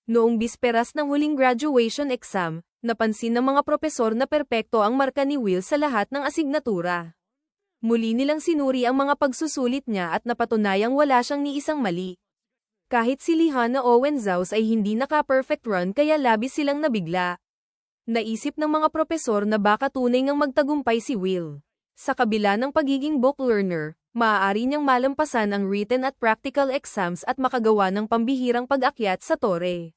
Noong bisperas ng huling graduation exam, napansin ng mga propesor na perpekto ang marka ni Will sa lahat ng asignatura. Muli nilang sinuri ang mga pagsusulit niya at napatunayang wala siyang ni isang mali. Kahit si Lihana Owenzaus ay hindi naka-perfect run kaya labis silang nabigla. Naisip ng mga propesor na baka tunay ngang magtagumpay si Will. Sa kabila ng pagiging book learner, maaari niyang malampasan ang written at practical exams at makagawa ng pambihirang pag-akyat sa tore.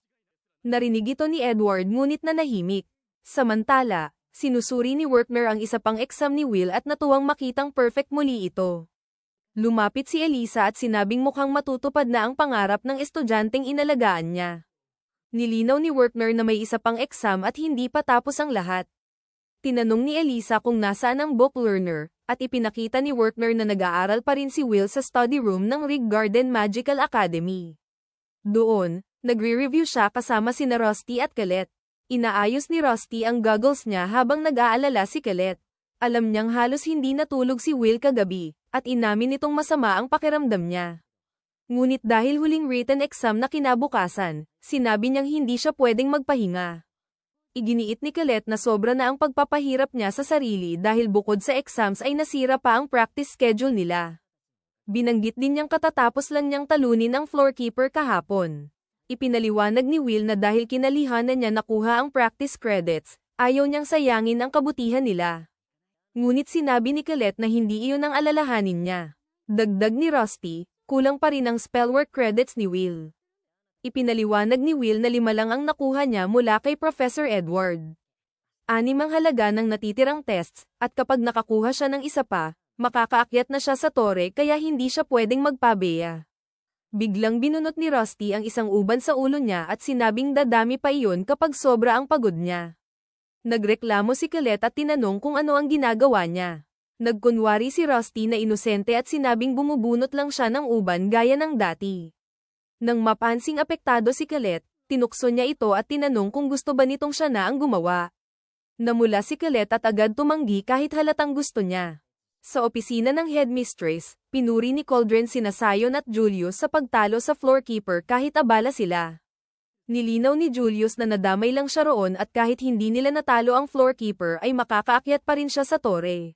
Narinig ito ni Edward ngunit nanahimik. Samantala, sinusuri ni Wertner ang isa pang exam ni Will at natuwang makitang perfect muli ito. Lumapit si Elisa at sinabing mukhang matutupad na ang pangarap ng estudyanteng inalagaan niya. Nilinaw ni Wertner na may isa pang exam at hindi pa tapos ang lahat. Tinanong ni Elisa kung nasaan ang book learner, at ipinakita ni Wertner na nag-aaral pa rin si Will sa study room ng Rig Garden Magical Academy. Doon, nagre-review siya kasama sina Rusty at Colette. Inaayos ni Rusty ang goggles niya habang nag-aalala si Colette. Alam niyang halos hindi natulog si Will kagabi, at inamin nitong masama ang pakiramdam niya. Ngunit dahil huling written exam na kinabukasan, sinabi niyang hindi siya pwedeng magpahinga. Iginiit ni Colette na sobra na ang pagpapahirap niya sa sarili dahil bukod sa exams ay nasira pa ang practice schedule nila. Binanggit din niyang katatapos lang niyang talunin ang floorkeeper kahapon. Ipinaliwanag ni Will na dahil kinalihanan niya nakuha ang practice credits, ayaw niyang sayangin ang kabutihan nila. Ngunit sinabi ni Colette na hindi iyon ang alalahanin niya. Dagdag ni Rusty, kulang pa rin ang spellwork credits ni Will. Ipinaliwanag ni Will na 5 lang ang nakuha niya mula kay Professor Edward. 6 ang halaga ng natitirang tests, at kapag nakakuha siya ng isa pa, makakaakyat na siya sa tore kaya hindi siya pwedeng magpabeya. Biglang binunot ni Rusty ang isang uban sa ulo niya at sinabing dadami pa iyon kapag sobra ang pagod niya. Nagreklamo si Colette at tinanong kung ano ang ginagawa niya. Nagkunwari si Rusty na inosente at sinabing bumubunot lang siya ng uban gaya ng dati. Nang mapansing apektado si Colette, tinukso niya ito at tinanong kung gusto ba nitong siya na ang gumawa. Namula si Colette at agad tumanggi kahit halatang gusto niya. Sa opisina ng headmistress, pinuri ni Cauldron sina Sion at Julius sa pagtalo sa floorkeeper kahit abala sila. Nilinaw ni Julius na nadamay lang siya roon at kahit hindi nila natalo ang floorkeeper ay makakaakyat pa rin siya sa tore.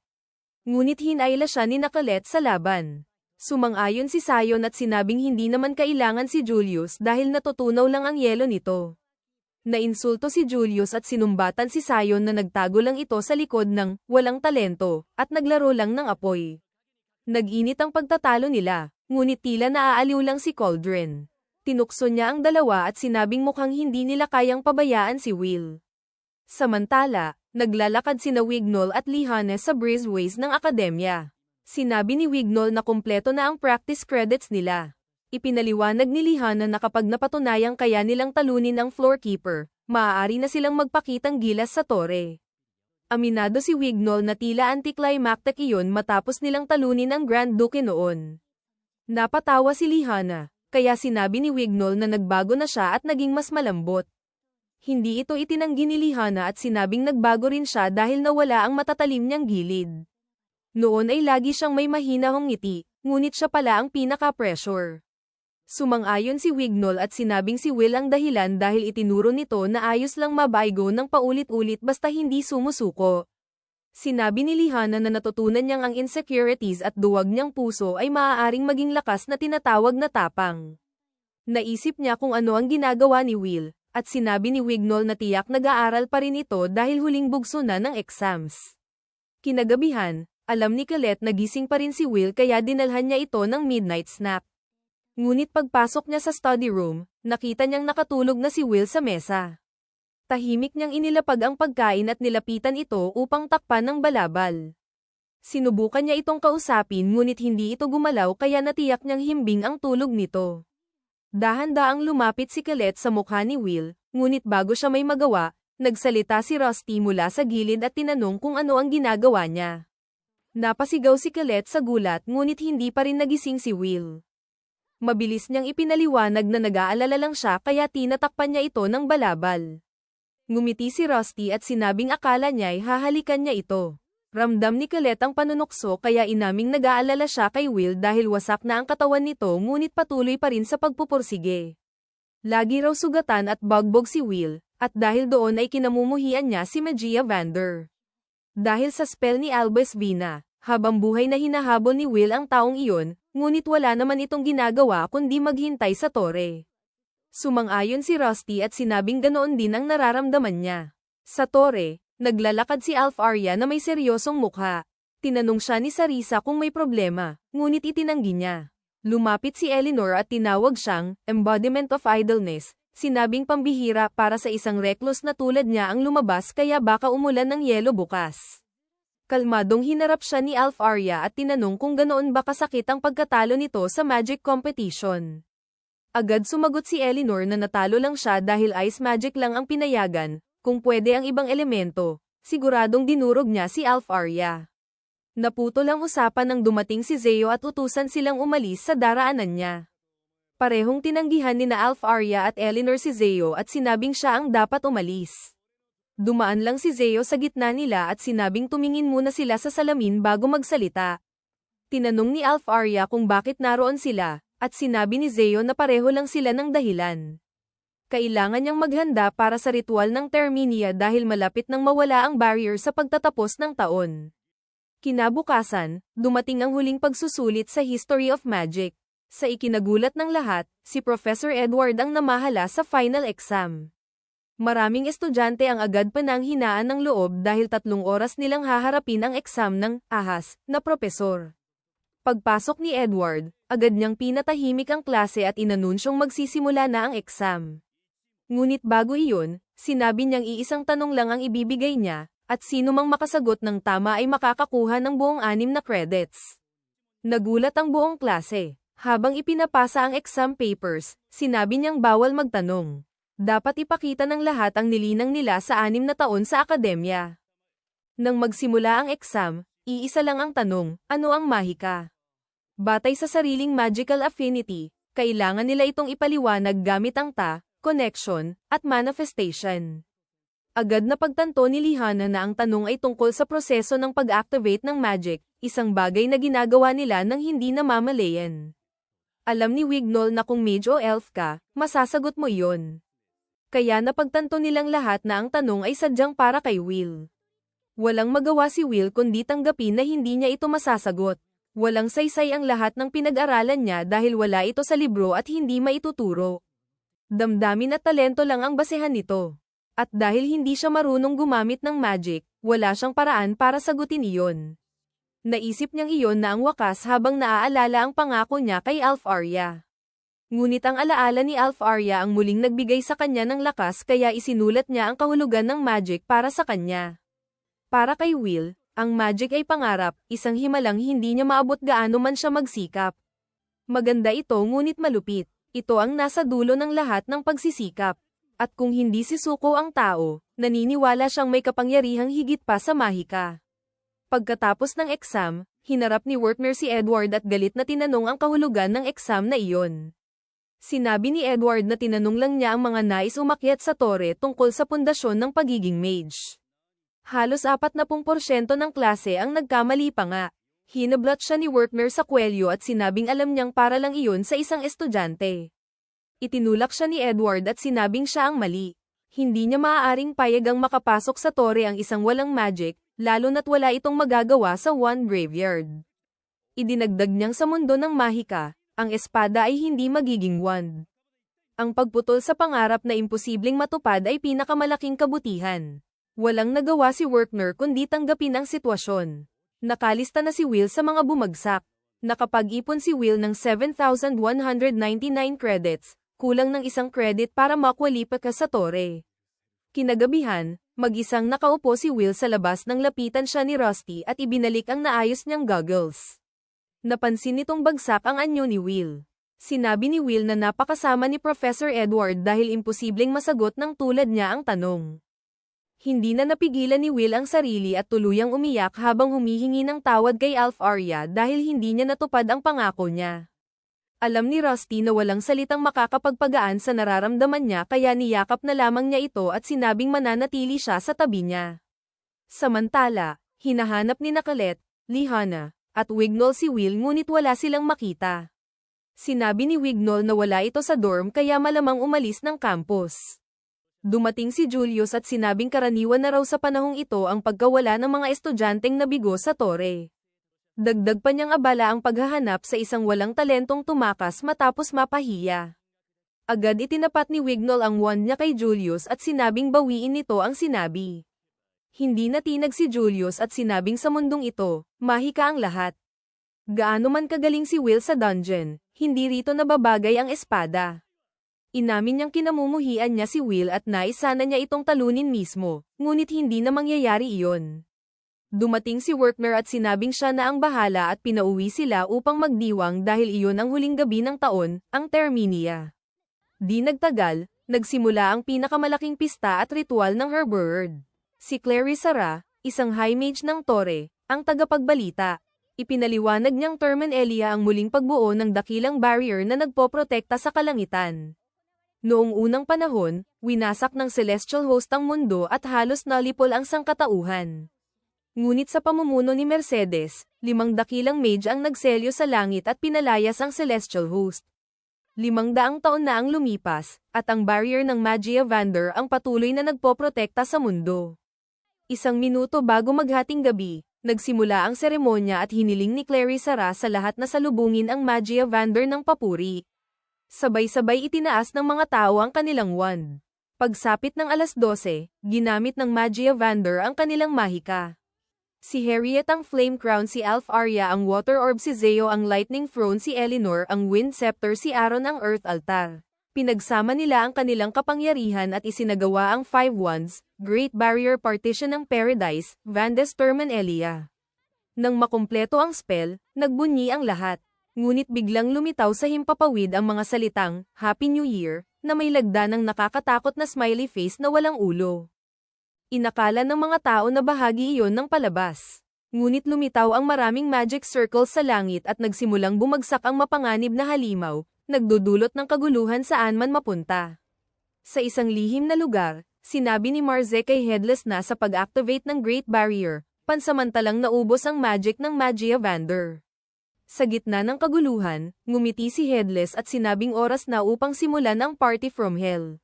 Ngunit hinayla siya ni Colette sa laban. Sumang-ayon si Sion at sinabing hindi naman kailangan si Julius dahil natutunaw lang ang yelo nito. Nainsulto si Julius at sinumbatan si Sion na nagtago lang ito sa likod ng walang talento at naglaro lang ng apoy. Nag-init ang pagtatalo nila, ngunit tila naaaliw lang si Cauldron. Tinukso niya ang dalawa at sinabing mukhang hindi nila kayang pabayaan si Will. Samantala, naglalakad sina Wignall at Lihana sa breezeways ng akademya. Sinabi ni Wignall na kumpleto na ang practice credits nila. Ipinaliwanag ni Lihana na kapag napatunayang kaya nilang talunin ang floorkeeper, maaari na silang magpakitang gilas sa tore. Aminado si Wignall na tila anticlimactic iyon matapos nilang talunin ang Grand Duke noon. Napatawa si Lihana, kaya sinabi ni Wignall na nagbago na siya at naging mas malambot. Hindi ito itinanggi ni Lihana at sinabing nagbago rin siya dahil nawala ang matatalim niyang gilid. Noon ay lagi siyang may mahinahong ngiti, ngunit siya pala ang pinaka-pressure. Sumang-ayon si Wignall at sinabing si Will ang dahilan dahil itinuro nito na ayos lang mabaigo ng paulit-ulit basta hindi sumusuko. Sinabi ni Lihana na natutunan niyang ang insecurities at duwag niyang puso ay maaaring maging lakas na tinatawag na tapang. Naisip niya kung ano ang ginagawa ni Will, at sinabi ni Wignall na tiyak nag-aaral pa rin ito dahil huling bugso na ng exams. Kinagabihan, alam ni Colette na gising pa rin si Will kaya dinalhan niya ito ng midnight snack. Ngunit pagpasok niya sa study room, nakita niyang nakatulog na si Will sa mesa. Tahimik niyang inilapag ang pagkain at nilapitan ito upang takpan ng balabal. Sinubukan niya itong kausapin ngunit hindi ito gumalaw kaya natiyak niyang himbing ang tulog nito. Dahan-daang lumapit si Colette sa mukha ni Will, ngunit bago siya may magawa, nagsalita si Rusty mula sa gilid at tinanong kung ano ang ginagawa niya. Napasigaw si Colette sa gulat ngunit hindi pa rin nagising si Will. Mabilis niyang ipinaliwanag na nag-aalala lang siya kaya tinatakpan niya ito ng balabal. Ngumiti si Rusty at sinabing akala niya'y hahalikan niya ito. Ramdam ni Colette ang panunokso kaya inaming nag-aalala siya kay Will dahil wasak na ang katawan nito ngunit patuloy pa rin sa pagpupursige. Lagi raw sugatan at bagbog si Will, at dahil doon ay kinamumuhian niya si Magia Vander. Dahil sa spell ni Albus Vina, habang buhay na hinahabol ni Will ang taong iyon, ngunit wala naman itong ginagawa kundi maghintay sa tore. Sumang-ayon si Rusty at sinabing ganoon din ang nararamdaman niya. Sa tore, naglalakad si Alf-Arya na may seryosong mukha. Tinanong siya ni Sarisa kung may problema, ngunit itinanggi niya. Lumapit si Eleanor at tinawag siyang embodiment of idleness, sinabing pambihira para sa isang recluse na tulad niya ang lumabas kaya baka umulan ng yelo bukas. Kalmadong hinarap siya ni Alf-Arya at tinanong kung ganoon ba kasakit ang pagkatalo nito sa magic competition. Agad sumagot si Eleanor na natalo lang siya dahil ice magic lang ang pinayagan, kung pwede ang ibang elemento, siguradong dinurog niya si Alf-Arya. Naputol ang usapan nang dumating si Zeo at utusan silang umalis sa daraanan niya. Parehong tinanggihan ni na Alf-Arya at Eleanor si Zeo at sinabing siya ang dapat umalis. Dumaan lang si Zeo sa gitna nila at sinabing tumingin muna sila sa salamin bago magsalita. Tinanong ni Alf-Arya kung bakit naroon sila, at sinabi ni Zeo na pareho lang sila ng dahilan. Kailangan niyang maghanda para sa ritual ng Terminia dahil malapit nang mawala ang barrier sa pagtatapos ng taon. Kinabukasan, dumating ang huling pagsusulit sa History of Magic. Sa ikinagulat ng lahat, si Professor Edward ang namahala sa final exam. Maraming estudyante ang agad pananghinaan ng loob dahil 3 oras nilang haharapin ang exam ng ahas na propesor. Pagpasok ni Edward, agad niyang pinatahimik ang klase at inanunsyong magsisimula na ang exam. Ngunit bago iyon, sinabi niyang iisang tanong lang ang ibibigay niya, at sino mang makasagot ng tama ay makakakuha ng buong 6 na credits. Nagulat ang buong klase. Habang ipinapasa ang exam papers, sinabi niyang bawal magtanong. Dapat ipakita ng lahat ang nilinang nila sa 6 na taon sa akademya. Nang magsimula ang exam, iisa lang ang tanong, ano ang mahika? Batay sa sariling magical affinity, kailangan nila itong ipaliwanag gamit ang connection, at manifestation. Agad na pagtanto ni Lihana na ang tanong ay tungkol sa proseso ng pag-activate ng magic, isang bagay na ginagawa nila nang hindi namamalayan. Alam ni Wignall na kung mage o elf ka, masasagot mo iyon. Kaya napagtanto nilang lahat na ang tanong ay sadyang para kay Will. Walang magawa si Will kundi tanggapin na hindi niya ito masasagot. Walang saysay ang lahat ng pinag-aralan niya dahil wala ito sa libro at hindi maituturo. Damdamin at talento lang ang basehan nito. At dahil hindi siya marunong gumamit ng magic, wala siyang paraan para sagutin iyon. Naisip niyang iyon na ang wakas habang naaalala ang pangako niya kay Alf-Arya. Ngunit ang alaala ni Alf-Arya ang muling nagbigay sa kanya ng lakas kaya isinulat niya ang kahulugan ng magic para sa kanya. Para kay Will, ang magic ay pangarap, isang himalang hindi niya maabot gaano man siya magsikap. Maganda ito ngunit malupit. Ito ang nasa dulo ng lahat ng pagsisikap. At kung hindi si Zuko ang tao, naniniwala siyang may kapangyarihang higit pa sa mahika. Pagkatapos ng exam, hinarap ni Werther si Edward at galit na tinanong ang kahulugan ng exam na iyon. Sinabi ni Edward na tinanong lang niya ang mga nais umakyat sa tore tungkol sa pundasyon ng pagiging mage. Halos 40% ng klase ang nagkamali pa nga. Hinablot siya ni Werther sa kwelyo at sinabing alam niyang para lang iyon sa isang estudyante. Itinulak siya ni Edward at sinabing siya ang mali. Hindi niya maaaring payagang makapasok sa tore ang isang walang magic, lalo na't wala itong magagawa sa Wand Graveyard. Idinagdag niyang sa mundo ng mahika, ang espada ay hindi magiging wand. Ang pagputol sa pangarap na imposibleng matupad ay pinakamalaking kabutihan. Walang nagawa si Werther kundi tanggapin ang sitwasyon. Nakalista na si Will sa mga bumagsak. Nakapag-ipon si Will ng 7,199 credits, kulang ng 1 credit para makwalipaka sa tore. Kinagabihan, mag-isang nakaupo si Will sa labas nang lapitan siya ni Rusty at ibinalik ang naayos niyang goggles. Napansin nitong bagsak ang anyo ni Will. Sinabi ni Will na napakasama ni Professor Edward dahil imposibleng masagot ng tulad niya ang tanong. Hindi na napigilan ni Will ang sarili at tuluyang umiyak habang humihingi ng tawad kay Alf-Arya dahil hindi niya natupad ang pangako niya. Alam ni Rusty na walang salitang makakapagpagaan sa nararamdaman niya kaya niyakap na lamang niya ito at sinabing mananatili siya sa tabi niya. Samantala, hinahanap ni Colette, Lihana, at Wignall si Will ngunit wala silang makita. Sinabi ni Wignall na wala ito sa dorm kaya malamang umalis ng campus. Dumating si Julius at sinabing karaniwan na raw sa panahong ito ang pagkawala ng mga estudyanteng nabigo sa tore. Dagdag pa niyang abala ang paghahanap sa isang walang talentong tumakas matapos mapahiya. Agad itinapat ni Wignall ang wand niya kay Julius at sinabing bawiin nito ang sinabi. Hindi natinag si Julius at sinabing sa mundong ito, mahika ang lahat. Gaano man kagaling si Will sa dungeon, hindi rito nababagay ang espada. Inamin niyang kinamumuhian niya si Will at nais sana niya itong talunin mismo, ngunit hindi na mangyayari iyon. Dumating si Werner at sinabing siya na ang bahala at pinauwi sila upang magdiwang dahil iyon ang huling gabi ng taon, ang Terminia. Di nagtagal, nagsimula ang pinakamalaking pista at ritual ng Herbird. Si Clarissa Ra, isang high mage ng tore, ang tagapagbalita. Ipinaliwanag niyang Terminelia ang muling pagbuo ng dakilang barrier na nagpoprotekta sa kalangitan. Noong unang panahon, winasak ng celestial host ang mundo at halos nalipol ang sangkatauhan. Ngunit sa pamumuno ni Mercedes, 5 dakilang mage ang nagselyo sa langit at pinalayas ang celestial host. 500 taon na ang lumipas, at ang barrier ng Magia Vander ang patuloy na nagpoprotekta sa mundo. 1 minuto bago maghating gabi, nagsimula ang seremonya at hiniling ni Clarissa Ra sa lahat na salubungin ang Magia Vander ng papuri. Sabay-sabay itinaas ng mga tao ang kanilang wand. Pagsapit ng alas 12, ginamit ng Magia Vander ang kanilang mahika. Si Harriet ang Flame Crown, si Alf Arya ang Water Orb, si Zeo ang Lightning Throne, si Eleanor ang Wind Scepter, si Aaron ang Earth Altar. Pinagsama nila ang kanilang kapangyarihan at isinagawa ang 5 wands, Great Barrier Partition ng Paradise, Vandes Terminelia. Nang makumpleto ang spell, nagbunyi ang lahat. Ngunit biglang lumitaw sa himpapawid ang mga salitang, Happy New Year, na may lagda ng nakakatakot na smiley face na walang ulo. Inakala ng mga tao na bahagi iyon ng palabas. Ngunit lumitaw ang maraming magic circles sa langit at nagsimulang bumagsak ang mapanganib na halimaw, nagdudulot ng kaguluhan saan man mapunta. Sa isang lihim na lugar, sinabi ni Marze kay Headless na sa pag-activate ng Great Barrier, pansamantalang naubos ang magic ng Magia Vander. Sa gitna ng kaguluhan, ngumiti si Headless at sinabing oras na upang simulan ang party from hell.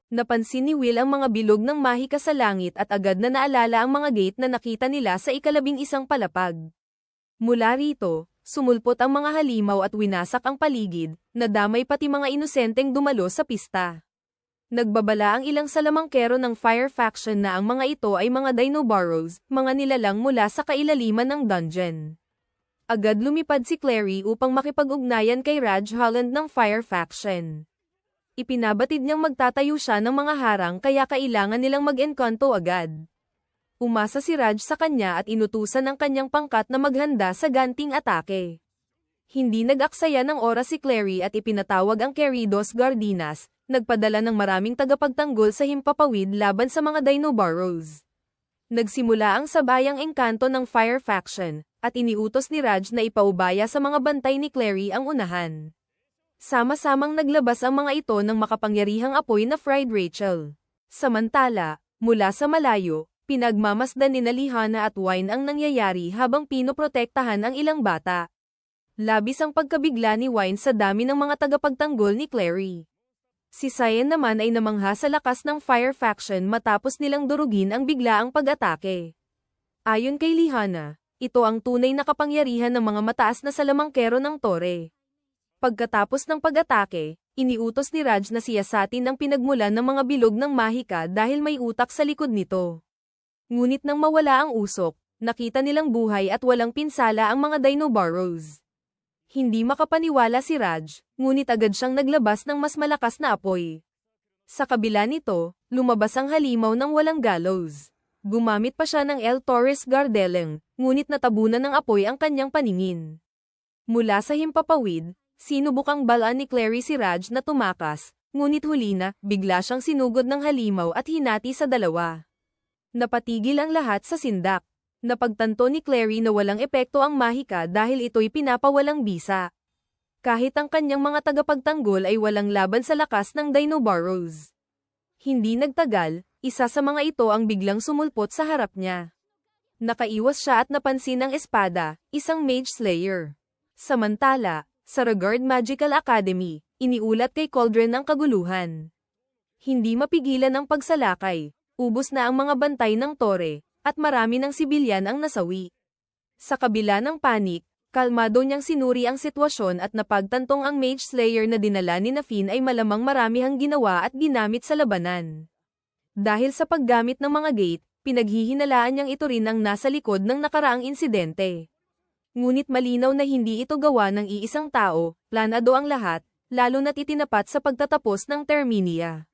Napansin ni Will ang mga bilog ng mahika sa langit at agad na naalala ang mga gate na nakita nila sa ika-11 palapag. Mula rito, sumulpot ang mga halimaw at winasak ang paligid, nadamay pati mga inosenteng dumalo sa pista. Nagbabala ang ilang salamangkero ng Fire Faction na ang mga ito ay mga Dinoboros, mga nilalang mula sa kailaliman ng dungeon. Agad lumipad si Clary upang makipag-ugnayan kay Raj Holland ng Fire Faction. Ipinabatid niyang magtatayo siya ng mga harang kaya kailangan nilang mag-encanto agad. Umasa si Raj sa kanya at inutusan ng kanyang pangkat na maghanda sa ganting atake. Hindi nag-aksaya ng oras si Clary at ipinatawag ang Queridos Gardinas, nagpadala ng maraming tagapagtanggol sa himpapawid laban sa mga Dinoboros. Nagsimula ang sabayang engkanto ng Fire Faction, at iniutos ni Raj na ipaubaya sa mga bantay ni Clary ang unahan. Sama-samang naglabas ang mga ito ng makapangyarihang apoy na Fried Rachel. Samantala, mula sa malayo, pinagmamasdan ni Lihana at Wine ang nangyayari habang pinoprotektahan ang ilang bata. Labis ang pagkabigla ni Wine sa dami ng mga tagapagtanggol ni Clary. Si Cyan naman ay namangha sa lakas ng Fire Faction matapos nilang durugin ang biglaang pag-atake. Ayon kay Lihana, ito ang tunay na kapangyarihan ng mga mataas na salamangkero ng tore. Pagkatapos ng pag-atake, iniutos ni Raj na siyasatin ang pinagmulan ng mga bilog ng mahika dahil may utak sa likod nito. Ngunit nang mawala ang usok, nakita nilang buhay at walang pinsala ang mga Dinoboros. Hindi makapaniwala si Raj, ngunit agad siyang naglabas ng mas malakas na apoy. Sa kabila nito, lumabas ang halimaw ng walang gallows. Gumamit pa siya ng El Torres Gardeleng, ngunit natabunan ng apoy ang kanyang paningin. Mula sa himpapawid, sinubukang balaan ni Clary si Raj na tumakas, ngunit huli na, bigla siyang sinugod ng halimaw at hinati sa dalawa. Napatigil ang lahat sa sindak. Napagtanto ni Clary na walang epekto ang mahika dahil ito'y pinapawalang bisa. Kahit ang kanyang mga tagapagtanggol ay walang laban sa lakas ng Dinoboros. Hindi nagtagal, isa sa mga ito ang biglang sumulpot sa harap niya. Nakaiwas siya at napansin ang espada, isang mage slayer. Samantala, Sa Regard Magical Academy, iniulat kay Cauldron ang kaguluhan. Hindi mapigilan ang pagsalakay, ubos na ang mga bantay ng tore, at marami ng sibilyan ang nasawi. Sa kabila ng panik, kalmado niyang sinuri ang sitwasyon at napagtantong ang Mage Slayer na dinala ni Finn ay malamang maramihang ginawa at ginamit sa labanan. Dahil sa paggamit ng mga gate, pinaghihinalaan niyang ito rin ang nasa likod ng nakaraang insidente. Ngunit malinaw na hindi ito gawa ng iisang tao, planado ang lahat, lalo na't itinapat sa pagtatapos ng Terminia.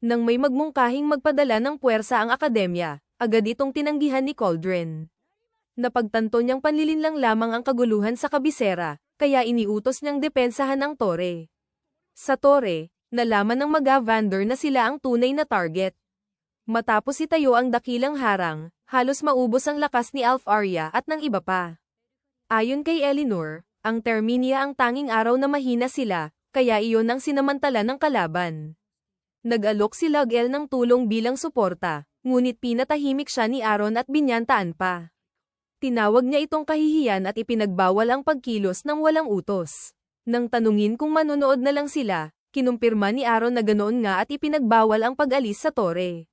Nang may magmungkahing magpadala ng puwersa ang akademya, agad itong tinanggihan ni Cauldron. Napagtanto niyang panlilinlang lamang ang kaguluhan sa kabisera, kaya iniutos niyang depensahan ang tore. Sa tore, nalaman ng Mag-Avander na sila ang tunay na target. Matapos itayo ang dakilang harang, halos maubos ang lakas ni Alf-Arya at ng iba pa. Ayon kay Eleanor, ang Terminia ang tanging araw na mahina sila, kaya iyon ang sinamantala ng kalaban. Nag-alok si Lug-El ng tulong bilang suporta, ngunit pinatahimik siya ni Aaron at binyantaan pa. Tinawag niya itong kahihiyan at ipinagbawal ang pagkilos ng walang utos. Nang tanungin kung manonood na lang sila, kinumpirma ni Aaron na ganoon nga at ipinagbawal ang pag-alis sa tore.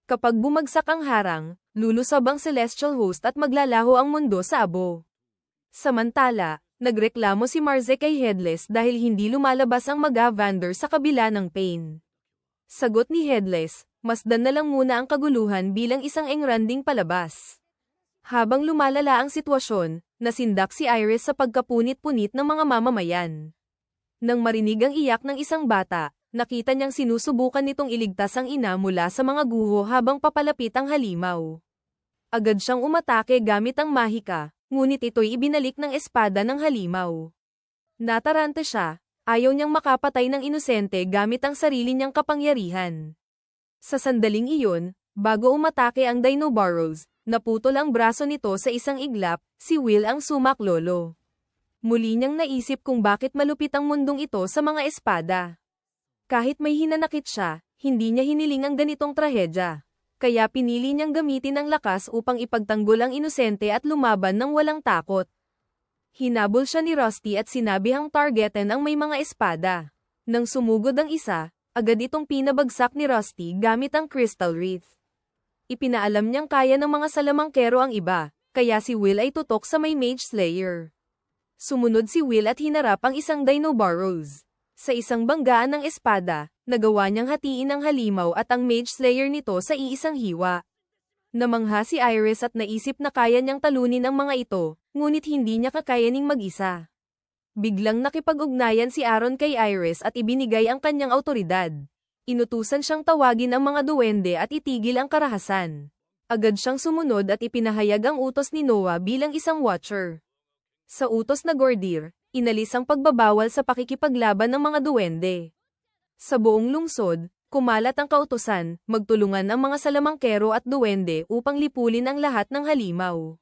Kapag bumagsak ang harang, lulusab ang Celestial Host at maglalaho ang mundo sa abo. Samantala, nagreklamo si Marze kay Headless dahil hindi lumalabas ang Mag-Avander sa kabila ng pain. Sagot ni Headless, masdan na lang muna ang kaguluhan bilang isang engranding palabas. Habang lumalala ang sitwasyon, nasindak si Iris sa pagkapunit-punit ng mga mamamayan. Nang marinig ang iyak ng isang bata, nakita niyang sinusubukan nitong iligtas ang ina mula sa mga guho habang papalapit ang halimaw. Agad siyang umatake gamit ang mahika, ngunit ito'y ibinalik ng espada ng halimaw. Natarante siya, ayaw niyang makapatay ng inosente gamit ang sarili niyang kapangyarihan. Sa sandaling iyon, bago umatake ang Dinoboros, naputol ang braso nito sa isang iglap, si Will ang sumaklolo. Muli niyang naisip kung bakit malupit ang mundong ito sa mga espada. Kahit may hinanakit siya, hindi niya hiniling ang ganitong trahedya. Kaya pinili niyang gamitin ang lakas upang ipagtanggol ang inosente at lumaban ng walang takot. Hinabol siya ni Rusty at sinabihang targetin ang may mga espada. Nang sumugod ang isa, agad itong pinabagsak ni Rusty gamit ang Crystal Wreath. Ipinaalam niyang kaya ng mga salamangkero ang iba, kaya si Will ay tutok sa may Mage Slayer. Sumunod si Will at hinarap ang isang Dinoboros. Sa isang banggaan ng espada, nagawa niyang hatiin ang halimaw at ang Mage Slayer nito sa iisang hiwa. Namangha si Iris at naisip na kaya niyang talunin ang mga ito, ngunit hindi niya kakayaning mag-isa. Biglang nakipag-ugnayan si Aaron kay Iris at ibinigay ang kanyang awtoridad. Inutusan siyang tawagin ang mga duwende at itigil ang karahasan. Agad siyang sumunod at ipinahayag ang utos ni Noah bilang isang watcher. Sa utos na Gordir, inalis ang pagbabawal sa pakikipaglaban ng mga duwende. Sa buong lungsod, kumalat ang kautusan, magtulungan ang mga salamangkero at duwende upang lipulin ang lahat ng halimaw.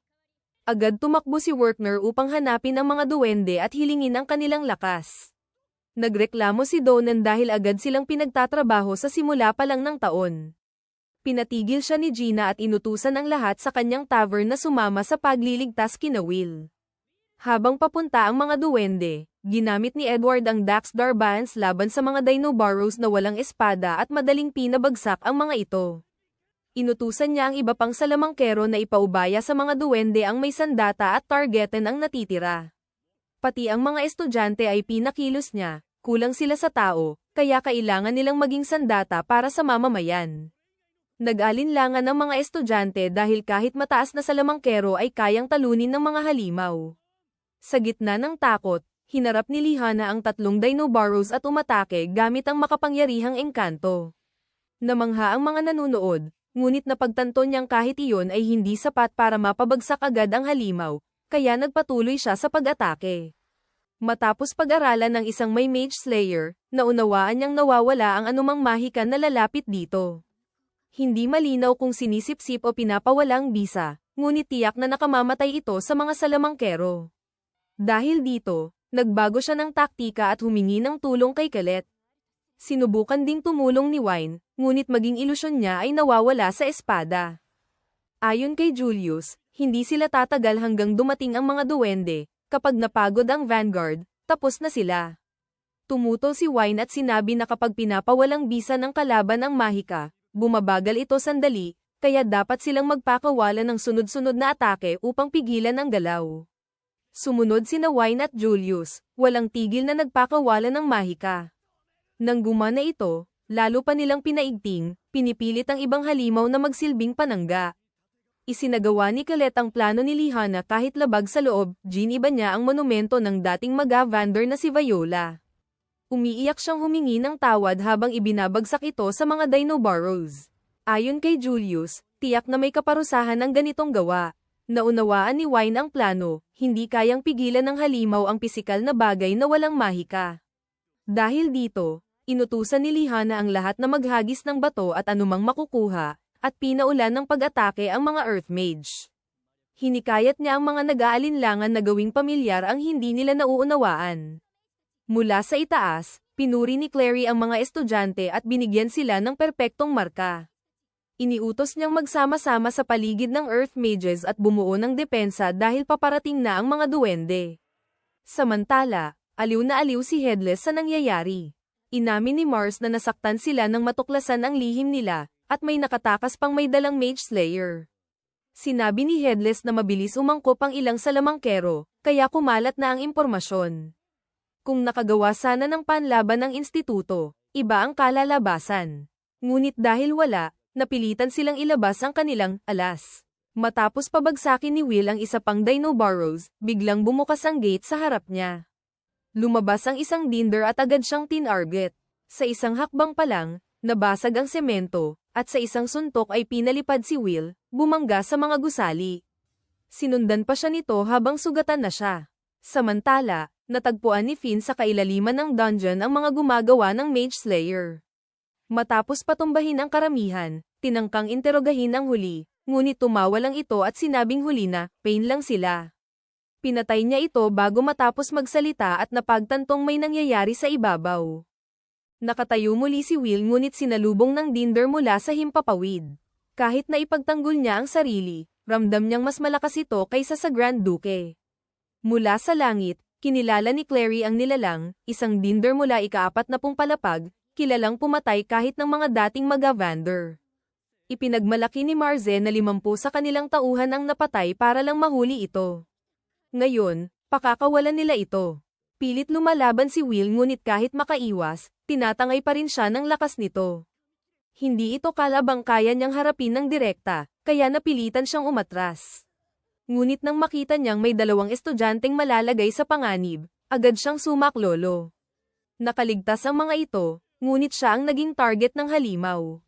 Agad tumakbo si Werkner upang hanapin ang mga duwende at hilingin ang kanilang lakas. Nagreklamo si Donan dahil agad silang pinagtatrabaho sa simula pa lang ng taon. Pinatigil siya ni Gina at inutusan ang lahat sa kanyang tavern na sumama sa pagliligtas kina Will. Habang papunta ang mga duwende, ginamit ni Edward ang Dax Darbans laban sa mga Dinoboros na walang espada at madaling pinabagsak ang mga ito. Inutusan niya ang iba pang salamangkero na ipaubaya sa mga duwende ang may sandata at targetin ang natitira. Pati ang mga estudyante ay pinakilos niya. Kulang sila sa tao, kaya kailangan nilang maging sandata para sa mamamayan. Nag-alinlangan ang mga estudyante dahil kahit mataas na salamangkero ay kayang talunin ng mga halimaw. Sa gitna ng takot, hinarap ni Lihana ang tatlong Dinoboros at umatake gamit ang makapangyarihang engkanto. Namangha ang mga nanunood, ngunit napagtanto niyang kahit iyon ay hindi sapat para mapabagsak agad ang halimaw, kaya nagpatuloy siya sa pag-atake. Matapos pag-aralan ng isang may Mage Slayer, naunawaan niyang nawawala ang anumang mahika na lalapit dito. Hindi malinaw kung sinisipsip o pinapawalang bisa, ngunit tiyak na nakamamatay ito sa mga salamangkero. Dahil dito, nagbago siya ng taktika at humingi ng tulong kay Colette. Sinubukan ding tumulong ni Wine, ngunit maging ilusyon niya ay nawawala sa espada. Ayon kay Julius, hindi sila tatagal hanggang dumating ang mga duwende. Kapag napagod ang Vanguard, tapos na sila. Tumutol si Wine at sinabi na kapag pinapawalang bisa ng kalaban ang Mahika, bumabagal ito sandali, kaya dapat silang magpakawala ng sunod-sunod na atake upang pigilan ang galaw. Sumunod sina Wine at Julius, walang tigil na nagpakawala ng Mahika. Nang gumana ito, lalo pa nilang pinaigting, pinipilit ang ibang halimaw na magsilbing panangga. Isinagawa ni Colette ang plano ni Lihana kahit labag sa loob, giniba niya ang monumento ng dating mag-Vander na si Viola. Umiiyak siyang humingi ng tawad habang ibinabagsak ito sa mga Dino Burrows. Ayon kay Julius, tiyak na may kaparusahan ang ganitong gawa. Naunawaan ni Wine ang plano, hindi kayang pigilan ng halimaw ang pisikal na bagay na walang Mahika. Dahil dito, inutusan ni Lihana ang lahat na maghagis ng bato at anumang makukuha, at pinaulan ng pag-atake ang mga Earth Mage. Hinikayat niya ang mga nag-aalinlangan na gawing pamilyar ang hindi nila nauunawaan. Mula sa itaas, pinuri ni Clary ang mga estudyante at binigyan sila ng perpektong marka. Iniutos niyang magsama-sama sa paligid ng Earth Mages at bumuo ng depensa dahil paparating na ang mga duwende. Samantala, aliw na aliw si Headless sa nangyayari. Inamin ni Mars na nasaktan sila nang matuklasan ang lihim nila, at may nakatakas pang may dalang Mage Slayer. Sinabi ni Headless na mabilis umangkop ang ilang salamangkero, kaya kumalat na ang impormasyon. Kung nakagawa sana ng panlaban ng instituto, iba ang kalalabasan. Ngunit dahil wala, napilitan silang ilabas ang kanilang alas. Matapos pabagsakin ni Will ang isa pang Dino Burrows, biglang bumukas ang gate sa harap niya. Lumabas ang isang Dinder at agad siyang tinarget. Sa isang hakbang pa lang, nabasag ang semento, at sa isang suntok ay pinalipad si Will, bumangga sa mga gusali. Sinundan pa siya nito habang sugatan na siya. Samantala, natagpuan ni Finn sa kailaliman ng dungeon ang mga gumagawa ng Mage Slayer. Matapos patumbahin ang karamihan, tinangkang interogahin ang huli, ngunit tumawa lang ito at sinabing huli na, pain lang sila. Pinatay niya ito bago matapos magsalita at napagtantong may nangyayari sa ibabaw. Nakatayo muli si Will ngunit sinalubong ng Dinder mula sa himpapawid. Kahit na ipagtanggol niya ang sarili, ramdam niyang mas malakas ito kaysa sa Grand Duke. Mula sa langit, kinilala ni Clary ang nilalang, isang Dinder mula ika-40 palapag, kilalang pumatay kahit ng mga dating mag-Vander. Ipinagmalaki ni Marze na 50 sa kanilang tauhan ang napatay para lang mahuli ito. Ngayon, pakakawalan nila ito. Pilit lumalaban si Will ngunit kahit makaiwas, tinatangay pa rin siya ng lakas nito. Hindi ito kalabang kaya niyang harapin ng direkta, kaya napilitan siyang umatras. Ngunit nang makita niyang may 2 estudyanteng malalagay sa panganib, agad siyang sumaklolo. Nakaligtas ang mga ito, ngunit siya ang naging target ng halimaw.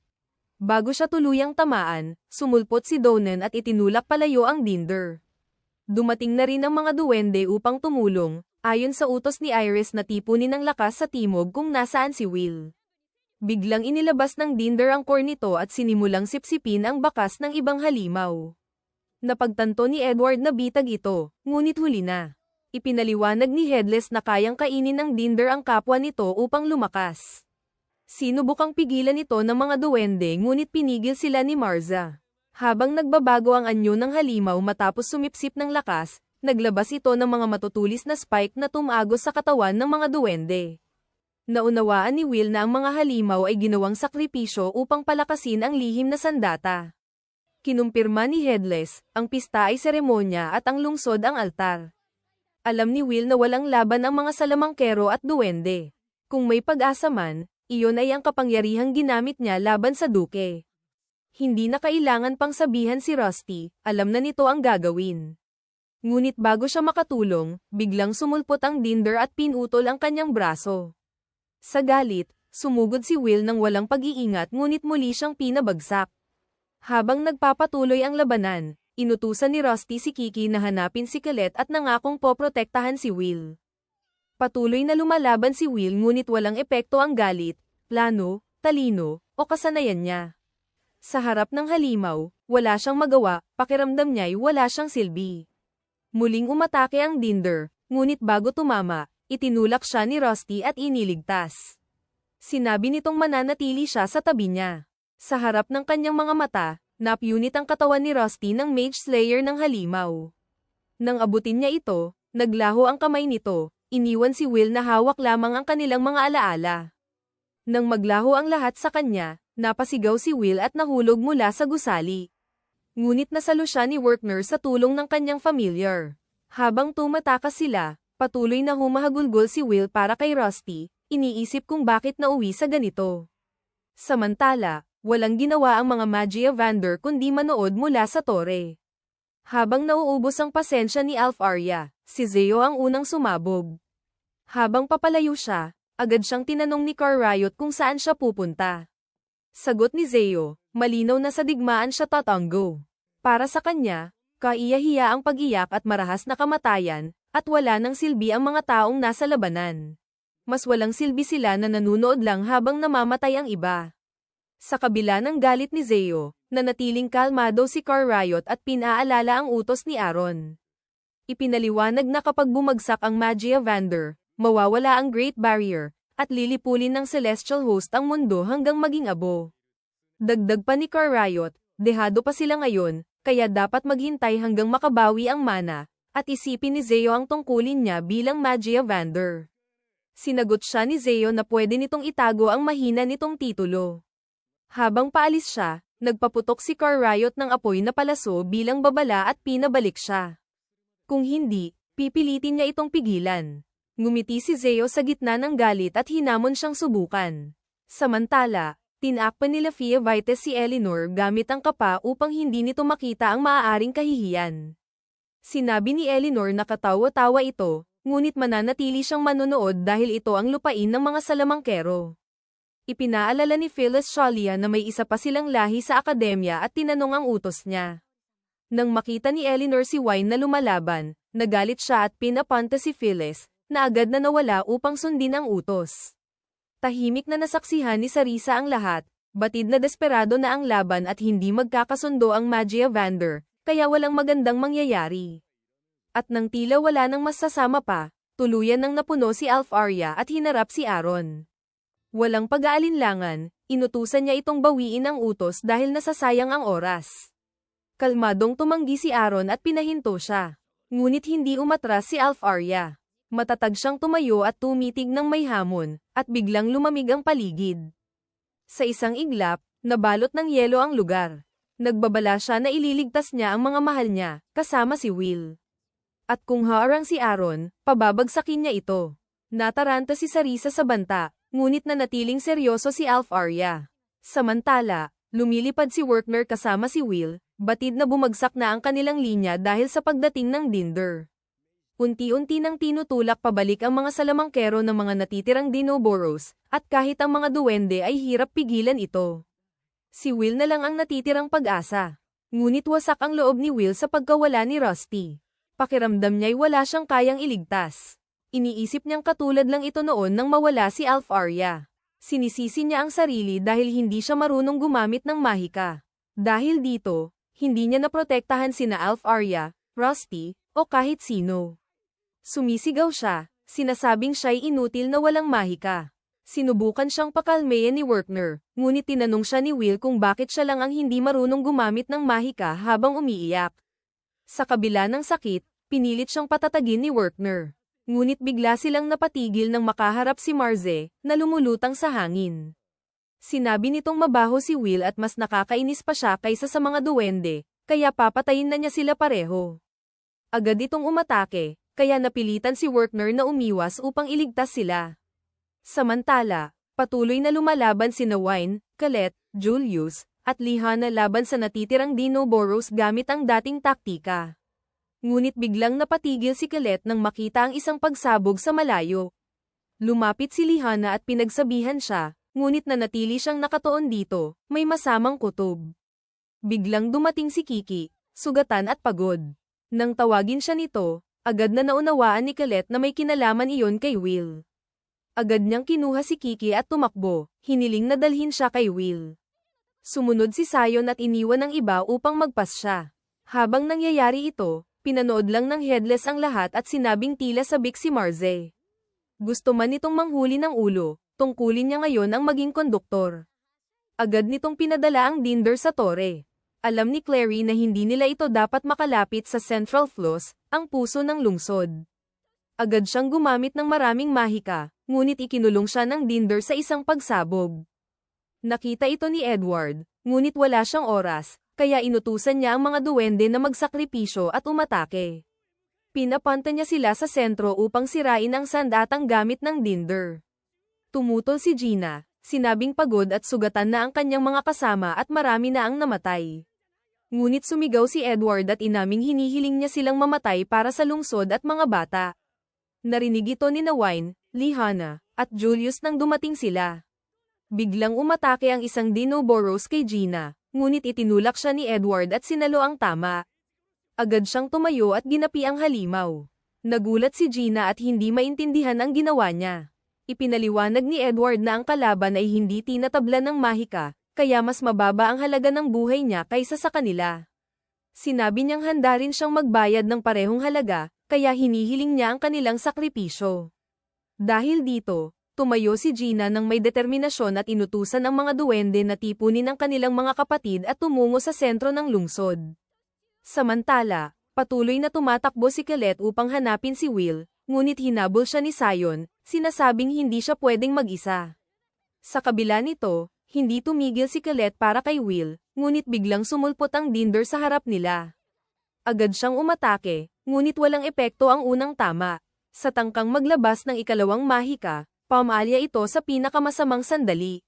Bago siya tuluyang tamaan, sumulpot si Donen at itinulak palayo ang Dinder. Dumating na rin ang mga duwende upang tumulong, ayon sa utos ni Iris na tipunin ng lakas sa timog kung nasaan si Will. Biglang inilabas ng Dinder ang core nito at sinimulang sipsipin ang bakas ng ibang halimaw. Napagtanto ni Edward na bitag ito, ngunit huli na. Ipinaliwanag ni Headless na kayang kainin ng Dinder ang kapwa nito upang lumakas. Sinubukang pigilan ito ng mga duwende ngunit pinigil sila ni Marza. Habang nagbabago ang anyo ng halimaw matapos sumipsip ng lakas, naglabas ito ng mga matutulis na spike na tumagos sa katawan ng mga duwende. Naunawaan ni Will na ang mga halimaw ay ginawang sakripisyo upang palakasin ang lihim na sandata. Kinumpirma ni Headless, ang pista ay seremonya at ang lungsod ang altar. Alam ni Will na walang laban ang mga salamangkero at duwende. Kung may pag-asa man, iyon ay ang kapangyarihang ginamit niya laban sa Duke. Hindi na kailangan pang sabihan si Rusty, alam na nito ang gagawin. Ngunit bago siya makatulong, biglang sumulpot ang Dinder at pinutol ang kanyang braso. Sa galit, sumugod si Will nang walang pag-iingat ngunit muli siyang pinabagsak. Habang nagpapatuloy ang labanan, inutusan ni Rusty si Kiki na hanapin si Colette at nangakong poprotektahan si Will. Patuloy na lumalaban si Will ngunit walang epekto ang galit, plano, talino, o kasanayan niya. Sa harap ng halimaw, wala siyang magawa, pakiramdam niya'y wala siyang silbi. Muling umatake ang Dinder, ngunit bago tumama, itinulak siya ni Rusty at iniligtas. Sinabi nitong mananatili siya sa tabi niya. Sa harap ng kanyang mga mata, napunit ang katawan ni Rusty ng Mage Slayer ng halimaw. Nang abutin niya ito, naglaho ang kamay nito, iniwan si Will na hawak lamang ang kanilang mga alaala. Nang maglaho ang lahat sa kanya, napasigaw si Will at nahulog mula sa gusali. Ngunit nasalo siya ni Werner sa tulong ng kanyang familiar. Habang tumatakas sila, patuloy na humahagulgol si Will para kay Rusty, iniisip kung bakit nauwi sa ganito. Samantala, walang ginawa ang mga Magia Vander kundi manood mula sa tore. Habang nauubos ang pasensya ni Alf-Arya, si Zeo ang unang sumabog. Habang papalayo siya, agad siyang tinanong ni Car-Riot kung saan siya pupunta. Sagot ni Zeo, malinaw na sa digmaan siya tatanggo. Para sa kanya, kaiyahiya ang pag-iyak at marahas na kamatayan, at wala nang silbi ang mga taong nasa labanan. Mas walang silbi sila na nanunood lang habang namamatay ang iba. Sa kabila ng galit ni Zeo, nanatiling kalmado si Car-Riot at pinaalala ang utos ni Aaron. Ipinaliwanag na kapag bumagsak ang Magia Vander, mawawala ang Great Barrier, at lilipulin ng Celestial Host ang mundo hanggang maging abo. Dagdag pa ni Car-Riot, dehado pa sila ngayon, kaya dapat maghintay hanggang makabawi ang mana, at isipin ni Zeo ang tungkulin niya bilang Magia Vander. Sinagot siya ni Zeo na pwede nitong itago ang mahina nitong titulo. Habang paalis siya, nagpaputok si Car-Riot ng apoy na palaso bilang babala at pinabalik siya. Kung hindi, pipilitin niya itong pigilan. Ngumiti si Zeo sa gitna ng galit at hinamon siyang subukan. Samantala, tinakpan nila Fia Vites si Eleanor gamit ang kapa upang hindi nito makita ang maaaring kahihiyan. Sinabi ni Eleanor na katawa-tawa ito, ngunit mananatili siyang manonood dahil ito ang lupain ng mga salamangkero. Ipinaalala ni Phyllis Shalia na may isa pa silang lahi sa akademya at tinanong ang utos niya. Nang makita ni Eleanor si Wine na lumalaban, nagalit siya at pinapanta si Phyllis, na agad na nawala upang sundin ang utos. Tahimik na nasaksihan ni Sarisa ang lahat, batid na desperado na ang laban at hindi magkakasundo ang Magia Vander, kaya walang magandang mangyayari. At nang tila wala nang masasama pa, tuluyan nang napuno si Alf-Arya at hinarap si Aaron. Walang pag-aalinlangan, inutusan niya itong bawiin ang utos dahil nasasayang ang oras. Kalmadong tumanggi si Aaron at pinahinto siya. Ngunit hindi umatras si Alf-Arya. Matatag siyang tumayo at tumitig ng may hamon, at biglang lumamig ang paligid. Sa isang iglap, nabalot ng yelo ang lugar. Nagbabala siya na ililigtas niya ang mga mahal niya, kasama si Will. At kung haarang si Aaron, pababagsakin niya ito. Nataranta si Sarisa sa banta, ngunit nanatiling seryoso si Alf-Arya. Samantala, lumilipad si Werner kasama si Will, batid na bumagsak na ang kanilang linya dahil sa pagdating ng Dinder. Unti-unti nang tinutulak pabalik ang mga salamangkero ng mga natitirang Dinoboros, at kahit ang mga duwende ay hirap pigilan ito. Si Will na lang ang natitirang pag-asa. Ngunit wasak ang loob ni Will sa pagkawala ni Rusty. Pakiramdam niya'y wala siyang kayang iligtas. Iniisip niyang katulad lang ito noon nang mawala si Alf-Arya. Sinisisi niya ang sarili dahil hindi siya marunong gumamit ng mahika. Dahil dito, hindi niya naprotektahan sina Alf-Arya, Rusty, o kahit sino. Sumisigaw siya, sinasabing siya'y inutil na walang mahika. Sinubukan siyang pakalmayan ni Werner, ngunit tinanong siya ni Will kung bakit siya lang ang hindi marunong gumamit ng mahika habang umiiyak. Sa kabila ng sakit, pinilit siyang patatagin ni Werner. Ngunit bigla silang napatigil nang makaharap si Marze, na lumulutang sa hangin. Sinabi nitong mabaho si Will at mas nakakainis pa siya kaysa sa mga duwende, kaya papatayin na niya sila pareho. Agad itong umatake, kaya napilitan si Werner na umiwas upang iligtas sila. Samantala, patuloy na lumalaban sina Wine, Colette, Julius, at Lihana laban sa natitirang Dinoboros gamit ang dating taktika. Ngunit biglang napatigil si Colette nang makita ang isang pagsabog sa malayo. Lumapit si Lihana at pinagsabihan siya, ngunit nanatili siyang nakatuon dito, may masamang kutob. Biglang dumating si Kiki, sugatan at pagod. Nang tawagin siya nito, agad na naunawaan ni Colette na may kinalaman iyon kay Will. Agad niyang kinuha si Kiki at tumakbo, hiniling na dalhin siya kay Will. Sumunod si Sion at iniwan ng iba upang magpas siya. Habang nangyayari ito, pinanood lang ng Headless ang lahat at sinabing tila sabik si Marze. Gusto man itong manghuli ng ulo, tungkulin niya ngayon ang maging konduktor. Agad nitong pinadala ang Dinder sa tore. Alam ni Clary na hindi nila ito dapat makalapit sa Central Floss, ang puso ng lungsod. Agad siyang gumamit ng maraming mahika, ngunit ikinulong siya ng Dinder sa isang pagsabog. Nakita ito ni Edward, ngunit wala siyang oras, kaya inutusan niya ang mga duwende na magsakripisyo at umatake. Pinapunta niya sila sa sentro upang sirain ang sandatang gamit ng Dinder. Tumutol si Gina, sinabing pagod at sugatan na ang kanyang mga kasama at marami na ang namatay. Ngunit sumigaw si Edward at inaming hinihiling niya silang mamatay para sa lungsod at mga bata. Narinig ito ni Wine, Lihana, at Julius nang dumating sila. Biglang umatake ang isang Dinoboros kay Gina, ngunit itinulak siya ni Edward at sinalo ang tama. Agad siyang tumayo at ginapi ang halimaw. Nagulat si Gina at hindi maintindihan ang ginawa niya. Ipinaliwanag ni Edward na ang kalaban ay hindi tinatablan ng mahika, kaya mas mababa ang halaga ng buhay niya kaysa sa kanila. Sinabi niyang handa rin siyang magbayad ng parehong halaga, kaya hinihiling niya ang kanilang sakripisyo. Dahil dito, tumayo si Gina ng may determinasyon at inutusan ang mga duwende na tipunin ang kanilang mga kapatid at tumungo sa sentro ng lungsod. Samantala, patuloy na tumatakbo si Colette upang hanapin si Will, ngunit hinabol siya ni Sion, sinasabing hindi siya pwedeng mag-isa. Sa kabila nito, hindi tumigil si Colette para kay Will, ngunit biglang sumulpot ang Dinder sa harap nila. Agad siyang umatake, ngunit walang epekto ang unang tama. Sa tangkang maglabas ng ikalawang mahika, pumalya ito sa pinakamasamang sandali.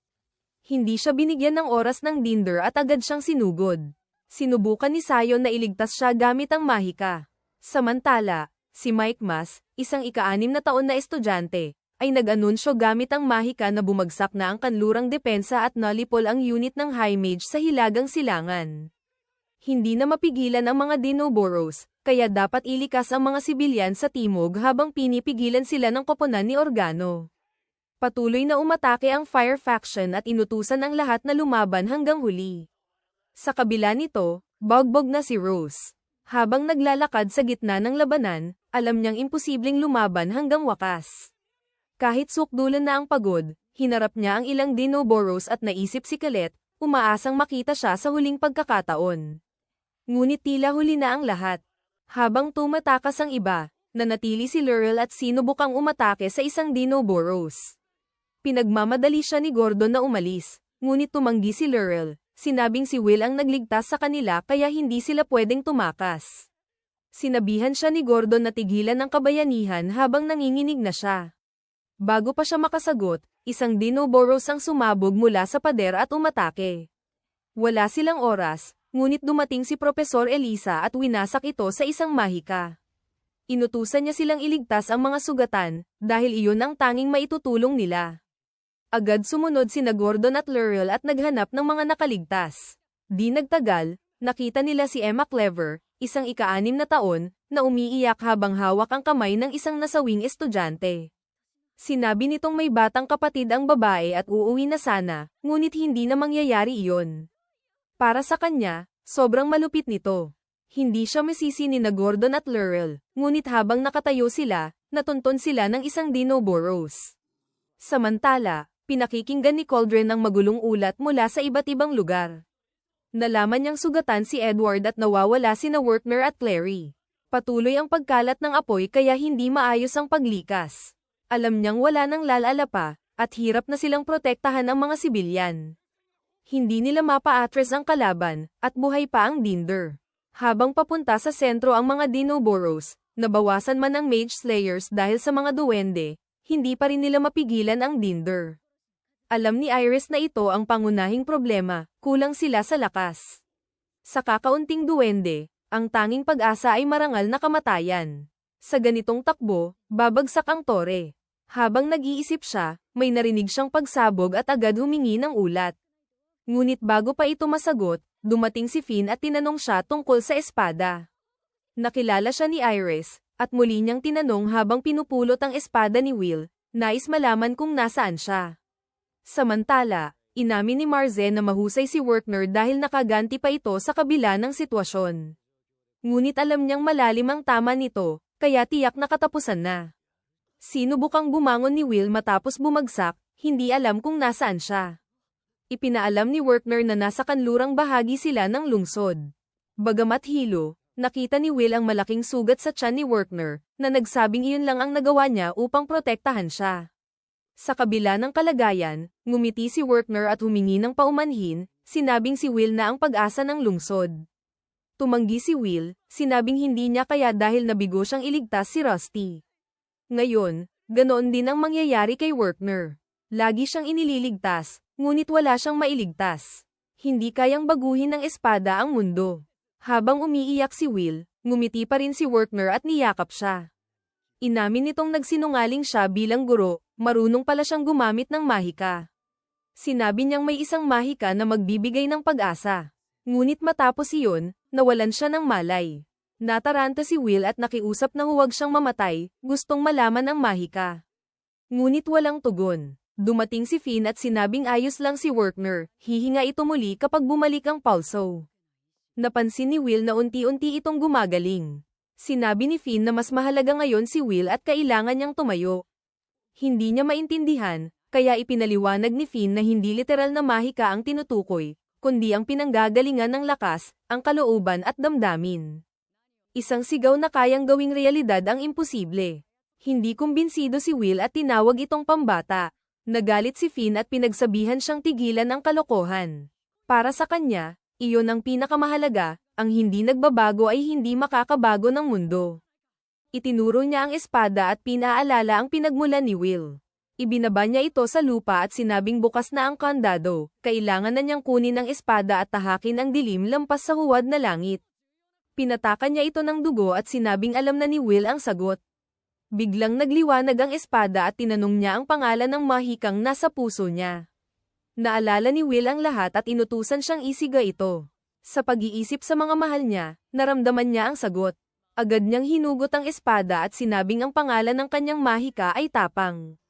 Hindi siya binigyan ng oras ng Dinder at agad siyang sinugod. Sinubukan ni Sion na iligtas siya gamit ang mahika. Samantala, si Mike Mas, isang ika-6 na taon na estudyante, ay nag-anunsyo gamit ang mahika na bumagsak na ang kanlurang depensa at nalipol ang unit ng High Mage sa Hilagang Silangan. Hindi na mapigilan ang mga Dinoboros, kaya dapat ilikas ang mga sibilyan sa timog habang pinipigilan sila ng koponan ni Organo. Patuloy na umatake ang Fire Faction at inutusan ang lahat na lumaban hanggang huli. Sa kabila nito, bagbog na si Rose. Habang naglalakad sa gitna ng labanan, alam niyang imposibleng lumaban hanggang wakas. Kahit sukdulan na ang pagod, hinarap niya ang ilang Dinoboros at naisip si Colette, umaasang makita siya sa huling pagkakataon. Ngunit tila huli na ang lahat. Habang tumatakas ang iba, nanatili si Laurel at sinubukang umatake sa isang Dinoboros. Pinagmamadali siya ni Gordon na umalis, ngunit tumanggi si Laurel. Sinabing si Will ang nagligtas sa kanila kaya hindi sila pwedeng tumakas. Sinabihan siya ni Gordon na tigilan ang kabayanihan habang nanginginig na siya. Bago pa siya makasagot, isang Dinoboros ang sumabog mula sa pader at umatake. Wala silang oras, ngunit dumating si Profesor Elisa at winasak ito sa isang mahika. Inutusan niya silang iligtas ang mga sugatan, dahil iyon ang tanging maitutulong nila. Agad sumunod sina Gordon at Laurel at naghanap ng mga nakaligtas. Di nagtagal, nakita nila si Emma Clever, isang ika-6 na taon, na umiiyak habang hawak ang kamay ng isang nasawing estudyante. Sinabi nitong may batang kapatid ang babae at uuwi na sana, ngunit hindi na mangyayari iyon. Para sa kanya, sobrang malupit nito. Hindi siya masisi ni na Gordon at Laurel, ngunit habang nakatayo sila, natunton sila ng isang Dinoboros. Samantala, pinakikinggan ni Cauldron ang magulong ulat mula sa iba't ibang lugar. Nalaman niyang sugatan si Edward at nawawala sina Wertner at Clary. Patuloy ang pagkalat ng apoy kaya hindi maayos ang paglikas. Alam niyang wala nang lalala pa, at hirap na silang protektahan ang mga sibilyan. Hindi nila mapa-atres ang kalaban, at buhay pa ang Dinder. Habang papunta sa sentro ang mga Dinoboros, nabawasan man ang Mage Slayers dahil sa mga duwende, hindi pa rin nila mapigilan ang Dinder. Alam ni Iris na ito ang pangunahing problema, kulang sila sa lakas. Sa kakaunting duwende, ang tanging pag-asa ay marangal na kamatayan. Sa ganitong takbo, babagsak ang tore. Habang nag-iisip siya, may narinig siyang pagsabog at agad humingi ng ulat. Ngunit bago pa ito masagot, dumating si Finn at tinanong siya tungkol sa espada. Nakilala siya ni Iris, at muli niyang tinanong habang pinupulot ang espada ni Will, nais malaman kung nasaan siya. Samantala, inamin ni Marzen na mahusay si Wertner dahil nakaganti pa ito sa kabila ng sitwasyon. Ngunit alam niyang malalim ang tama nito, kaya tiyak na katapusan na. Sinubukang bumangon ni Will matapos bumagsak, hindi alam kung nasaan siya. Ipinaalam ni Wertner na nasa kanlurang bahagi sila ng lungsod. Bagamat hilo, Nakita ni Will ang malaking sugat sa tiyan ni Werner, na nagsabing iyon lang ang nagawa niya upang protektahan siya. Sa kabila ng kalagayan, ngumiti si Werner at humingi ng paumanhin, sinabing si Will na ang pag-asa ng lungsod. Tumanggi si Will, sinabing hindi niya kaya dahil nabigo siyang iligtas si Rusty. Ngayon, ganoon din ang mangyayari kay Werner. Lagi siyang inililigtas, ngunit wala siyang mailigtas. Hindi kayang baguhin ng espada ang mundo. Habang umiiyak si Will, ngumiti pa rin si Werner at niyakap siya. Inamin nitong nagsinungaling siya bilang guro, marunong pala siyang gumamit ng mahika. Sinabi niyang may isang mahika na magbibigay ng pag-asa. Ngunit matapos iyon, nawalan siya ng malay. Nataranta si Will at nakiusap na huwag siyang mamatay, gustong malaman ang mahika. Ngunit walang tugon. Dumating si Finn at sinabing ayos lang si Werner, hihinga ito muli kapag bumalik ang pulso. Napansin ni Will na unti-unti itong gumagaling. Sinabi ni Finn na mas mahalaga ngayon si Will at kailangan niyang tumayo. Hindi niya maintindihan, kaya ipinaliwanag ni Finn na hindi literal na mahika ang tinutukoy, kundi ang pinanggagalingan ng lakas, ang kalooban at damdamin. Isang sigaw na kayang gawing realidad ang imposible. Hindi kumbinsido si Will at tinawag itong pambata. Nagalit si Finn at pinagsabihan siyang tigilan ang kalokohan. Para sa kanya, iyon ang pinakamahalaga, ang hindi nagbabago ay hindi makakabago ng mundo. Itinuro niya ang espada at pinaalala ang pinagmulan ni Will. Ibinaba niya ito sa lupa at sinabing bukas na ang kandado, kailangan na niyang kunin ang espada at tahakin ang dilim lampas sa huwad na langit. Pinatakan niya ito ng dugo at sinabing alam na ni Will ang sagot. Biglang nagliwanag ang espada at tinanong niya ang pangalan ng mahikang nasa puso niya. Naalala ni Will ang lahat at inutusan siyang isiga ito. Sa pag-iisip sa mga mahal niya, naramdaman niya ang sagot. Agad niyang hinugot ang espada at sinabing ang pangalan ng kanyang mahika ay Tapang.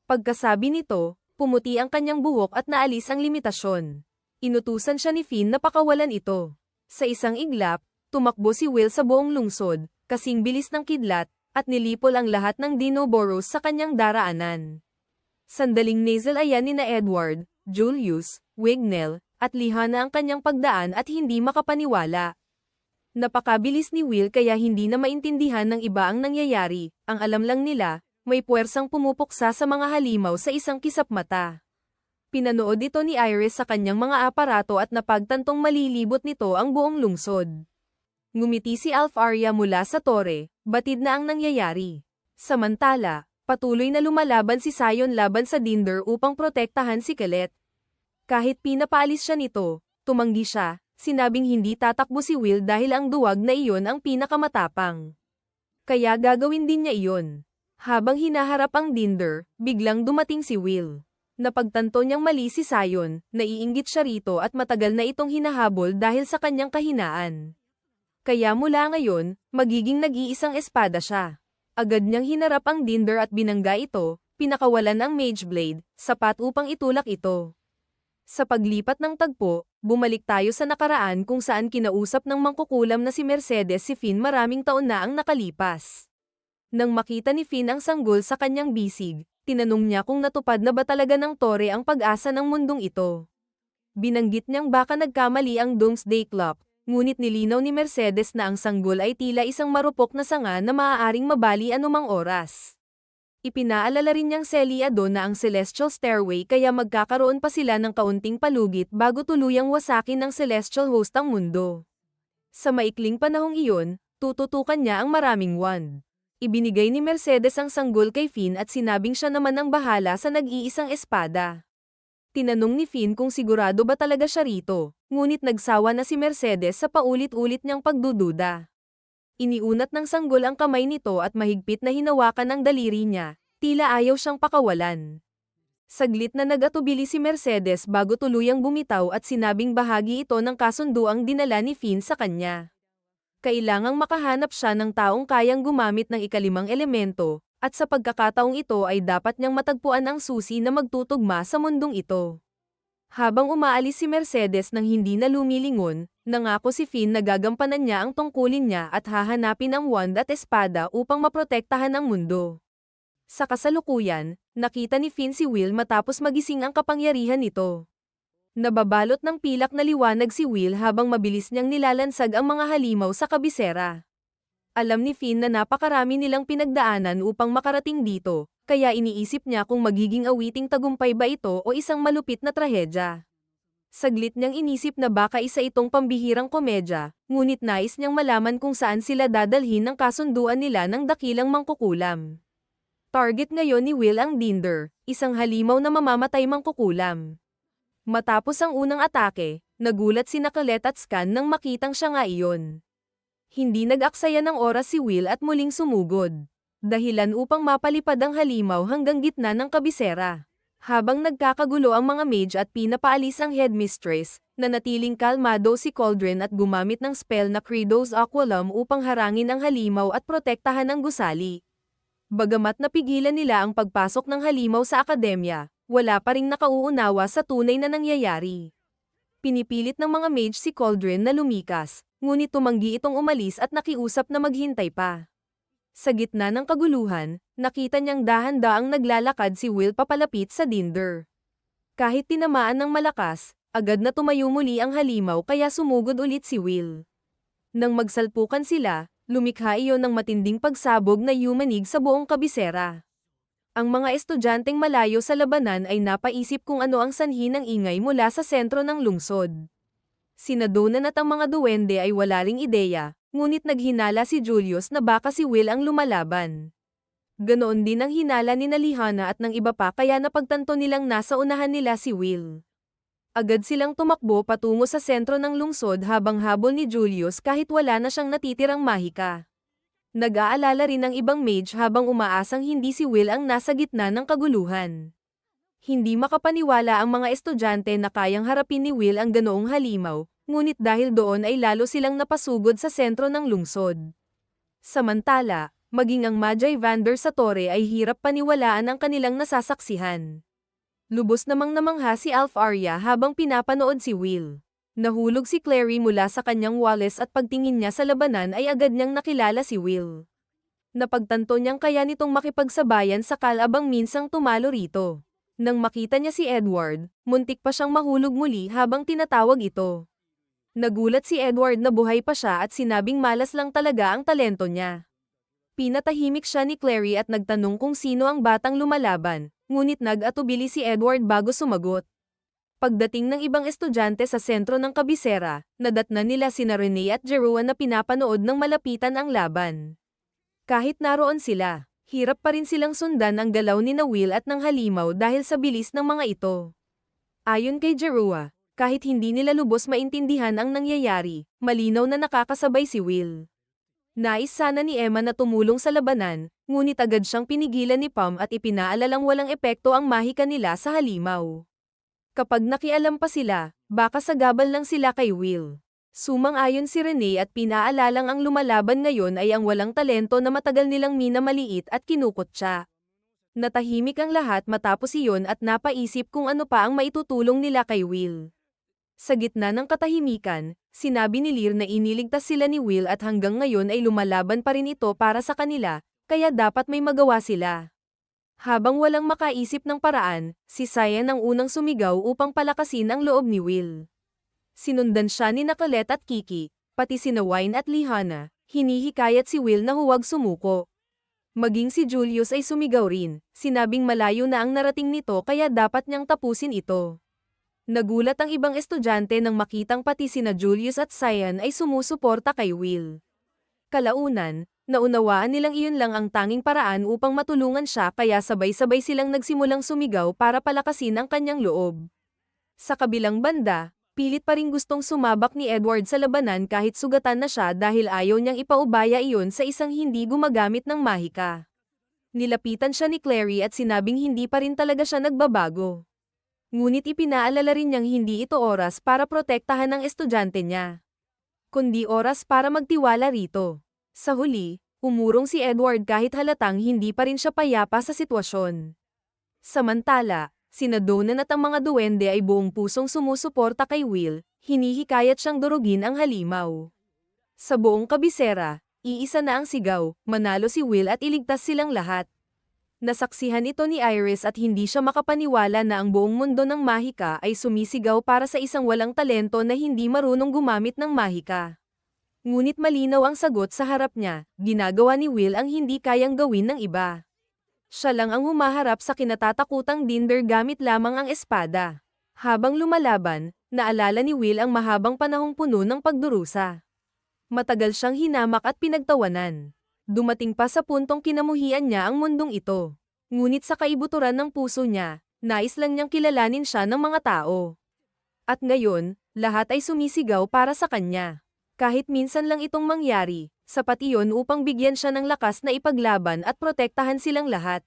Pagkasabi nito, pumuti ang kanyang buhok at naalis ang limitasyon. Inutusan siya ni Finn na pakawalan ito. Sa isang iglap, tumakbo si Will sa buong lungsod, kasing bilis ng kidlat, at nilipol ang lahat ng Dinoboros sa kanyang daraanan. Sandaling nasal ayan ni na Edward, Julius, Wignell, at Lihana ang kanyang pagdaan at hindi makapaniwala. Napakabilis ni Will kaya hindi na maintindihan ng iba ang nangyayari, ang alam lang nila, may puwersang pumupuksa sa mga halimaw sa isang kisap mata. Pinanood ito ni Iris sa kanyang mga aparato at napagtantong malilibot nito ang buong lungsod. Ngumiti si Alfaria mula sa tore, batid na ang nangyayari. Samantala, patuloy na lumalaban si Sion laban sa Dinder upang protektahan si Colette. Kahit pinapaalis siya nito, tumanggi siya, sinabing hindi tatakbo si Will dahil ang duwag na iyon ang pinakamatapang. Kaya gagawin din niya iyon. Habang hinaharap ang Dinder, biglang dumating si Will. Napagtanto niyang mali si Sion, naiinggit siya rito at matagal na itong hinahabol dahil sa kanyang kahinaan. Kaya mula ngayon, magiging nag-iisang espada siya. Agad niyang hinarap ang Dinder at binangga ito, pinakawalan ang Mage Blade, sapat upang itulak ito. Sa paglipat ng tagpo, bumalik tayo sa nakaraan kung saan kinausap ng mangkukulam na si Mercedes si Finn maraming taon na ang nakalipas. Nang makita ni Finn ang sanggol sa kanyang bisig, tinanong niya kung natupad na ba talaga ng tore ang pag-asa ng mundong ito. Binanggit niyang baka nagkamali ang Doomsday Clock, ngunit nilinaw ni Mercedes na ang sanggol ay tila isang marupok na sanga na maaaring mabali anumang oras. Ipinaalala rin niyang selyado na ang Celestial Stairway kaya magkakaroon pa sila ng kaunting palugit bago tuluyang wasakin ng Celestial Host ang mundo. Sa maikling panahong iyon, tututukan niya ang maraming wand. Ibinigay ni Mercedes ang sanggol kay Finn at sinabing siya naman ang bahala sa nag-iisang espada. Tinanong ni Finn kung sigurado ba talaga siya rito, ngunit nagsawa na si Mercedes sa paulit-ulit niyang pagdududa. Iniunat ng sanggol ang kamay nito at mahigpit na hinawakan ang daliri niya, tila ayaw siyang pakawalan. Saglit na nag-atubili si Mercedes bago tuluyang bumitaw at sinabing bahagi ito ng kasunduang dinala ni Finn sa kanya. Kailangang makahanap siya ng taong kayang gumamit ng ikalimang elemento, at sa pagkakataong ito ay dapat niyang matagpuan ang susi na magtutugma sa mundong ito. Habang umaalis si Mercedes nang hindi na lumilingon, nangako si Finn na gagampanan niya ang tungkulin niya at hahanapin ang wand at espada upang maprotektahan ang mundo. Sa kasalukuyan, nakita ni Finn si Will matapos magising ang kapangyarihan nito. Nababalot ng pilak na liwanag si Will habang mabilis niyang nilalansag ang mga halimaw sa kabisera. Alam ni Finn na napakarami nilang pinagdaanan upang makarating dito, kaya iniisip niya kung magiging awiting tagumpay ba ito o isang malupit na trahedya. Saglit niyang inisip na baka isa itong pambihirang komedya, ngunit nais niyang malaman kung saan sila dadalhin ng kasunduan nila ng dakilang mangkukulam. Target ngayon ni Will ang Dinder, isang halimaw na mamamatay mangkukulam. Matapos ang unang atake, nagulat si Colette at Scan nang makitang siya nga iyon. Hindi nag-aksaya ng oras si Will at muling sumugod. Dahilan upang mapalipad ang halimaw hanggang gitna ng kabisera. Habang nagkakagulo ang mga mage at pinapaalis ang headmistress, nanatiling kalmado si Cauldron at gumamit ng spell na Credo's Aqualum upang harangin ang halimaw at protektahan ang gusali. Bagamat napigilan nila ang pagpasok ng halimaw sa akademya, wala pa ring nakauunawa sa tunay na nangyayari. Pinipilit ng mga mage si Cauldron na lumikas, ngunit tumanggi itong umalis at nakiusap na maghintay pa. Sa gitna ng kaguluhan, nakita niyang dahan-daang naglalakad si Will papalapit sa Dinder. Kahit tinamaan ng malakas, agad na tumayo muli ang halimaw kaya sumugod ulit si Will. Nang magsalpukan sila, lumikha iyon ng matinding pagsabog na yumanig sa buong kabisera. Ang mga estudyanteng malayo sa labanan ay napaisip kung ano ang sanhi ng ingay mula sa sentro ng lungsod. Sina Donan at ang mga duwende ay wala ring ideya, ngunit naghinala si Julius na baka si Will ang lumalaban. Ganoon din ang hinala ni Lihana at ng iba pa kaya napagtanto nilang nasa unahan nila si Will. Agad silang tumakbo patungo sa sentro ng lungsod habang habol ni Julius kahit wala na siyang natitirang mahika. Nag-aalala rin ang ibang mage habang umaasang hindi si Will ang nasa gitna ng kaguluhan. Hindi makapaniwala ang mga estudyante na kayang harapin ni Will ang ganoong halimaw, ngunit dahil doon ay lalo silang napasugod sa sentro ng lungsod. Samantala, maging ang Magi Vander sa tore ay hirap paniwalaan ang kanilang nasasaksihan. Lubos namang namangha si Alfaria habang pinapanood si Will. Nahulog si Clary mula sa kanyang walis at pagtingin niya sa labanan ay agad niyang nakilala si Will. Napagtanto niyang kaya nitong makipagsabayan sa kalabang minsang tumalo rito. Nang makita niya si Edward, muntik pa siyang mahulog muli habang tinatawag ito. Nagulat si Edward na buhay pa siya at sinabing malas lang talaga ang talento niya. Pinatahimik siya ni Clary at nagtanong kung sino ang batang lumalaban, ngunit nag-atubili si Edward bago sumagot. Pagdating ng ibang estudyante sa sentro ng kabisera, nadatnan nila sina Rene at Jeroen na pinapanood ng malapitan ang laban. Kahit naroon sila, hirap pa rin silang sundan ang galaw ni Will at ng halimaw dahil sa bilis ng mga ito. Ayon kay Jeroen, kahit hindi nila lubos maintindihan ang nangyayari, malinaw na nakakasabay si Will. Nais sana ni Emma na tumulong sa labanan, ngunit agad siyang pinigilan ni Pam at ipinaalalang walang epekto ang mahika nila sa halimaw. Kapag nakialam pa sila, baka sagabal lang sila kay Will. Sumang-ayon si Rene at pinaalalang ang lumalaban ngayon ay ang walang talento na matagal nilang minamaliit at kinukutya. Natahimik ang lahat matapos iyon at napaisip kung ano pa ang maitutulong nila kay Will. Sa gitna ng katahimikan, sinabi ni Lear na iniligtas sila ni Will at hanggang ngayon ay lumalaban pa rin ito para sa kanila, kaya dapat may magawa sila. Habang walang makaisip ng paraan, si Cyan ang unang sumigaw upang palakasin ang loob ni Will. Sinundan siya ni Colette at Kiki, pati sina Wine at Lihana, hinihikayat si Will na huwag sumuko. Maging si Julius ay sumigaw rin, sinabing malayo na ang narating nito kaya dapat niyang tapusin ito. Nagulat ang ibang estudyante nang makitang pati sina Julius at Cyan ay sumusuporta kay Will. Kalaunan, naunawaan nilang iyon lang ang tanging paraan upang matulungan siya kaya sabay-sabay silang nagsimulang sumigaw para palakasin ang kanyang loob. Sa kabilang banda, pilit pa ring gustong sumabak ni Edward sa labanan kahit sugatan na siya dahil ayaw niyang ipaubaya iyon sa isang hindi gumagamit ng mahika. Nilapitan siya ni Clary at sinabing hindi pa rin talaga siya nagbabago. Ngunit ipinaalala rin niyang hindi ito oras para protektahan ang estudyante niya, kundi oras para magtiwala rito. Sa huli, umurong si Edward kahit halatang hindi pa rin siya payapa sa sitwasyon. Samantala, sina Donan at ang mga duwende ay buong pusong sumusuporta kay Will, hinihikayat siyang durugin ang halimaw. Sa buong kabisera, iisa na ang sigaw, manalo si Will at iligtas silang lahat. Nasaksihan ito ni Iris at hindi siya makapaniwala na ang buong mundo ng mahika ay sumisigaw para sa isang walang talento na hindi marunong gumamit ng mahika. Ngunit malinaw ang sagot sa harap niya, ginagawa ni Will ang hindi kayang gawin ng iba. Siya lang ang humaharap sa kinatatakutang Dinder gamit lamang ang espada. Habang lumalaban, naalala ni Will ang mahabang panahong puno ng pagdurusa. Matagal siyang hinamak at pinagtawanan. Dumating pa sa puntong kinamuhian niya ang mundong ito. Ngunit sa kaibuturan ng puso niya, nais lang niyang kilalanin siya ng mga tao. At ngayon, lahat ay sumisigaw para sa kanya. Kahit minsan lang itong mangyari, sapat iyon upang bigyan siya ng lakas na ipaglaban at protektahan silang lahat.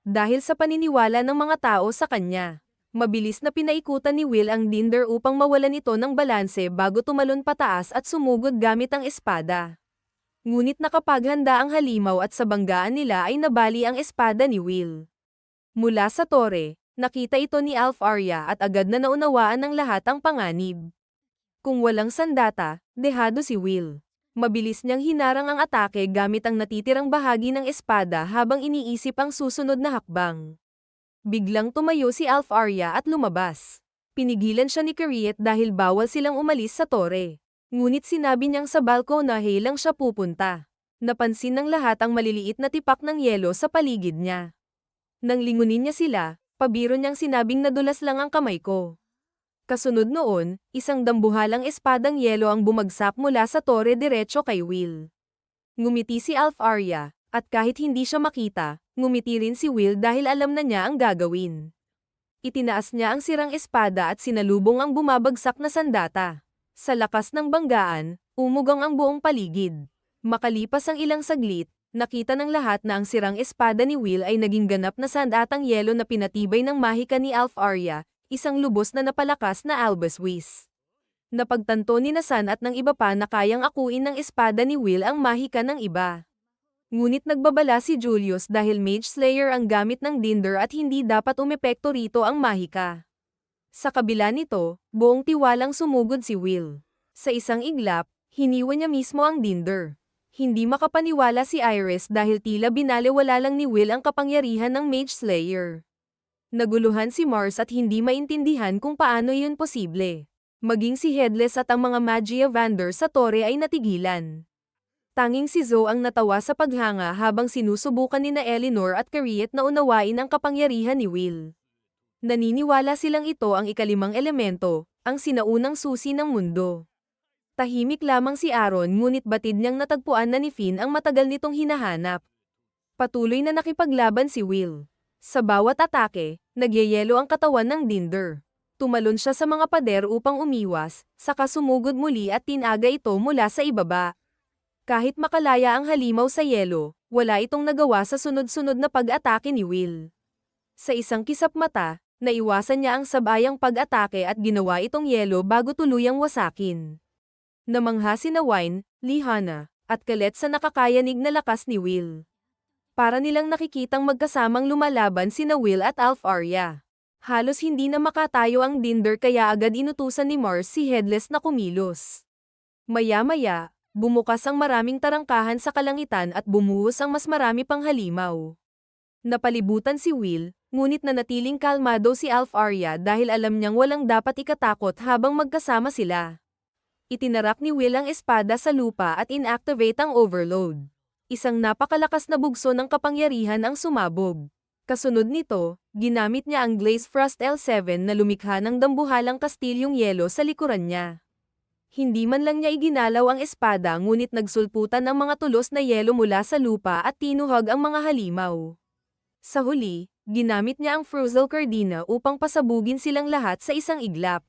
Dahil sa paniniwala ng mga tao sa kanya, mabilis na pinaikutan ni Will ang Dinder upang mawalan ito ng balanse bago tumalon pataas at sumugod gamit ang espada. Ngunit nakapaghanda ang halimaw at sa banggaan nila ay nabali ang espada ni Will. Mula sa tore, nakita ito ni Alf Arya at agad na naunawaan ng lahat ang panganib. Kung walang sandata, dehado si Will. Mabilis niyang hinarang ang atake gamit ang natitirang bahagi ng espada habang iniisip ang susunod na hakbang. Biglang tumayo si Alf Arya at lumabas. Pinigilan siya ni Kariet dahil bawal silang umalis sa tore. Ngunit sinabi niyang sa balkonahe lang siya pupunta. Napansin ng lahat ang maliliit na tipak ng yelo sa paligid niya. Nang lingunin niya sila, pabiro niyang sinabing nadulas lang ang kamay ko. Kasunod noon, isang dambuhalang espadang yelo ang bumagsak mula sa tore diretso kay Will. Ngumiti si Alf Arya, at kahit hindi siya makita, ngumiti rin si Will dahil alam na niya ang gagawin. Itinaas niya ang sirang espada at sinalubong ang bumabagsak na sandata. Sa lakas ng banggaan, umugang ang buong paligid. Makalipas ang ilang saglit, nakita ng lahat na ang sirang espada ni Will ay naging ganap na sandatang yelo na pinatibay ng mahika ni Alf Arya, isang lubos na napalakas na Albuswiss. Napagtanto ni Nasan at ng iba pa na kayang akuin ng espada ni Will ang mahika ng iba. Ngunit nagbabala si Julius dahil Mage Slayer ang gamit ng Dinder at hindi dapat umepekto rito ang mahika. Sa kabila nito, buong tiwalang sumugod si Will. Sa isang iglap, hiniwa niya mismo ang Dinder. Hindi makapaniwala si Iris dahil tila binalewala lang ni Will ang kapangyarihan ng Mage Slayer. Naguluhan si Mars at hindi maintindihan kung paano iyon posible. Maging si Headless at ang mga Magia Vander sa tore ay natigilan. Tanging si Zoe ang natawa sa paghanga habang sinusubukan ni na Eleanor at Kariet na unawain ang kapangyarihan ni Will. Naniniwala silang ito ang ikalimang elemento, ang sinaunang susi ng mundo. Tahimik lamang si Aaron ngunit batid niyang natagpuan na ni Finn ang matagal nitong hinahanap. Patuloy na nakipaglaban si Will. Sa bawat atake, nagyayelo ang katawan ng Dinder. Tumalon siya sa mga pader upang umiwas, saka sumugod muli at tinaga ito mula sa ibaba. Kahit makalaya ang halimaw sa yelo, wala itong nagawa sa sunod-sunod na pag-atake ni Will. Sa isang kisap mata, naiwasan niya ang sabayang pag-atake at ginawa itong yelo bago tuluyang wasakin. Namangha sina Wine, Lihana, at Colette sa nakakayanig na lakas ni Will. Para nilang nakikitang magkasamang lumalaban sina Will at Alf Arya. Halos hindi na makatayo ang Dinder kaya agad inutusan ni Mars si Headless na kumilos. Maya-maya, bumukas ang maraming tarangkahan sa kalangitan at bumuhos ang mas marami pang halimaw. Napalibutan si Will, ngunit nanatiling kalmado si Alf Arya dahil alam niyang walang dapat ikatakot habang magkasama sila. Itinarak ni Will ang espada sa lupa at inactivate ang overload. Isang napakalakas na bugso ng kapangyarihan ang sumabog. Kasunod nito, ginamit niya ang Glaze Frost L7 na lumikha ng dambuhalang kastilyong yelo sa likuran niya. Hindi man lang niya iginalaw ang espada ngunit nagsulputan ang mga tulos na yelo mula sa lupa at tinuhag ang mga halimaw. Sa huli, ginamit niya ang Fruzel Cardina upang pasabugin silang lahat sa isang iglap.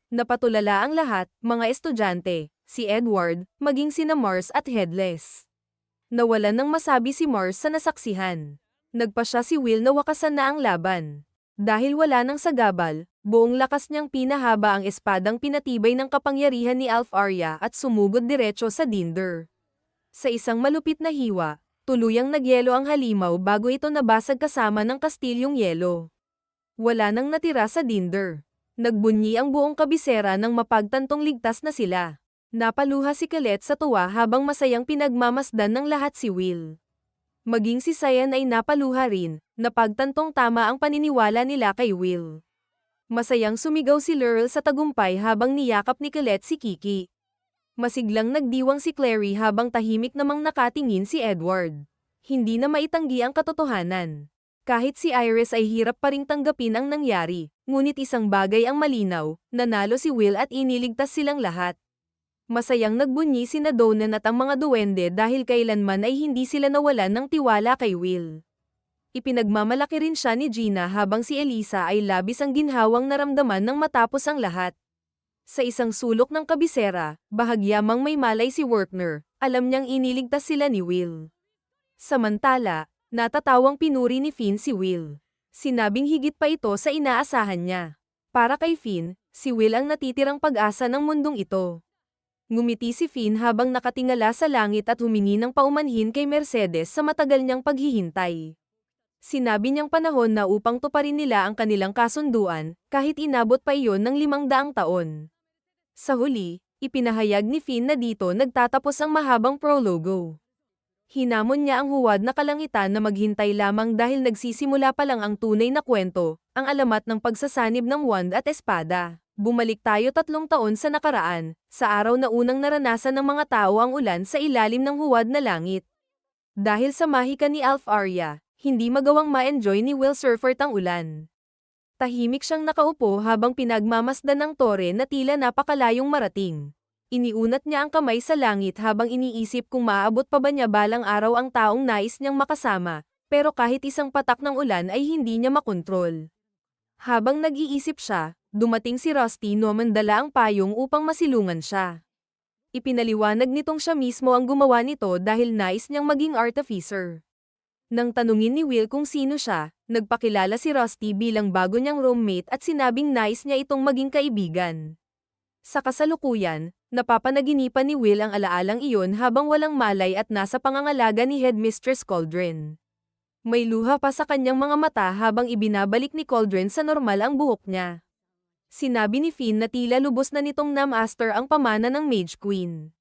Napatulala ang lahat, mga estudyante, si Edward, maging sina Mars at Headless. Nawalan ng masabi si Mars sa nasaksihan. Nagpasya si Will na wakasan na ang laban. Dahil wala nang sagabal, buong lakas niyang pinahaba ang espadang pinatibay ng kapangyarihan ni Alf Arya at sumugod diretso sa Dinder. Sa isang malupit na hiwa, tuluyang nagyelo ang halimaw bago ito nabasag kasama ng kastilyong yelo. Wala nang natira sa Dinder. Nagbunyi ang buong kabisera nang mapagtantong ligtas na sila. Napaluha si Colette sa tuwa habang masayang pinagmamasdan ng lahat si Will. Maging si Cyan ay napaluha rin, napagtantong tama ang paniniwala nila kay Will. Masayang sumigaw si Laurel sa tagumpay habang niyakap ni Colette si Kiki. Masiglang nagdiwang si Clary habang tahimik namang nakatingin si Edward. Hindi na maitanggi ang katotohanan. Kahit si Iris ay hirap pa ring tanggapin ang nangyari, ngunit isang bagay ang malinaw, nanalo si Will at iniligtas silang lahat. Masayang nagbunyi sina Donan at ang mga duwende dahil kailanman ay hindi sila nawalan ng tiwala kay Will. Ipinagmamalaki rin siya ni Gina habang si Elisa ay labis ang ginhawang naramdaman nang matapos ang lahat. Sa isang sulok ng kabisera, bahagyamang may malay si Werner, alam niyang iniligtas sila ni Will. Samantala, natatawang pinuri ni Finn si Will. Sinabing higit pa ito sa inaasahan niya. Para kay Finn, si Will ang natitirang pag-asa ng mundong ito. Ngumiti si Finn habang nakatingala sa langit at humingi ng paumanhin kay Mercedes sa matagal niyang paghihintay. Sinabi niyang panahon na upang tuparin nila ang kanilang kasunduan, kahit inabot pa iyon ng 500 taon. Sa huli, ipinahayag ni Finn na dito nagtatapos ang mahabang prologo. Hinamon niya ang huwad na kalangitan na maghintay lamang dahil nagsisimula pa lang ang tunay na kwento, ang alamat ng pagsasanib ng wand at espada. Bumalik tayo 3 taon sa nakaraan, sa araw na unang naranasan ng mga tao ang ulan sa ilalim ng huwad na langit. Dahil sa mahika ni Alf Arya, hindi magawang ma-enjoy ni Will Surfert ang ulan. Tahimik siyang nakaupo habang pinagmamasdan ng tore na tila napakalayong marating. Iniunat niya ang kamay sa langit habang iniisip kung maaabot pa ba niya balang araw ang taong nais niyang makasama, pero kahit isang patak ng ulan ay hindi niya makontrol. Habang nag-iisip siya, dumating si Rusty Norman dala ang payong upang masilungan siya. Ipinaliwanag nitong siya mismo ang gumawa nito dahil nais niyang maging artificer. Nang tanungin ni Will kung sino siya, nagpakilala si Rusty bilang bago niyang roommate at sinabing nais niya itong maging kaibigan. Sa kasalukuyan, napapanaginipan ni Will ang alaalang iyon habang walang malay at nasa pangangalaga ni Headmistress Cauldron. May luha pa sa kanyang mga mata habang ibinabalik ni Cauldron sa normal ang buhok niya. Sinabi ni Finn na tila lubos na nitong na-master ang pamana ng Mage Queen.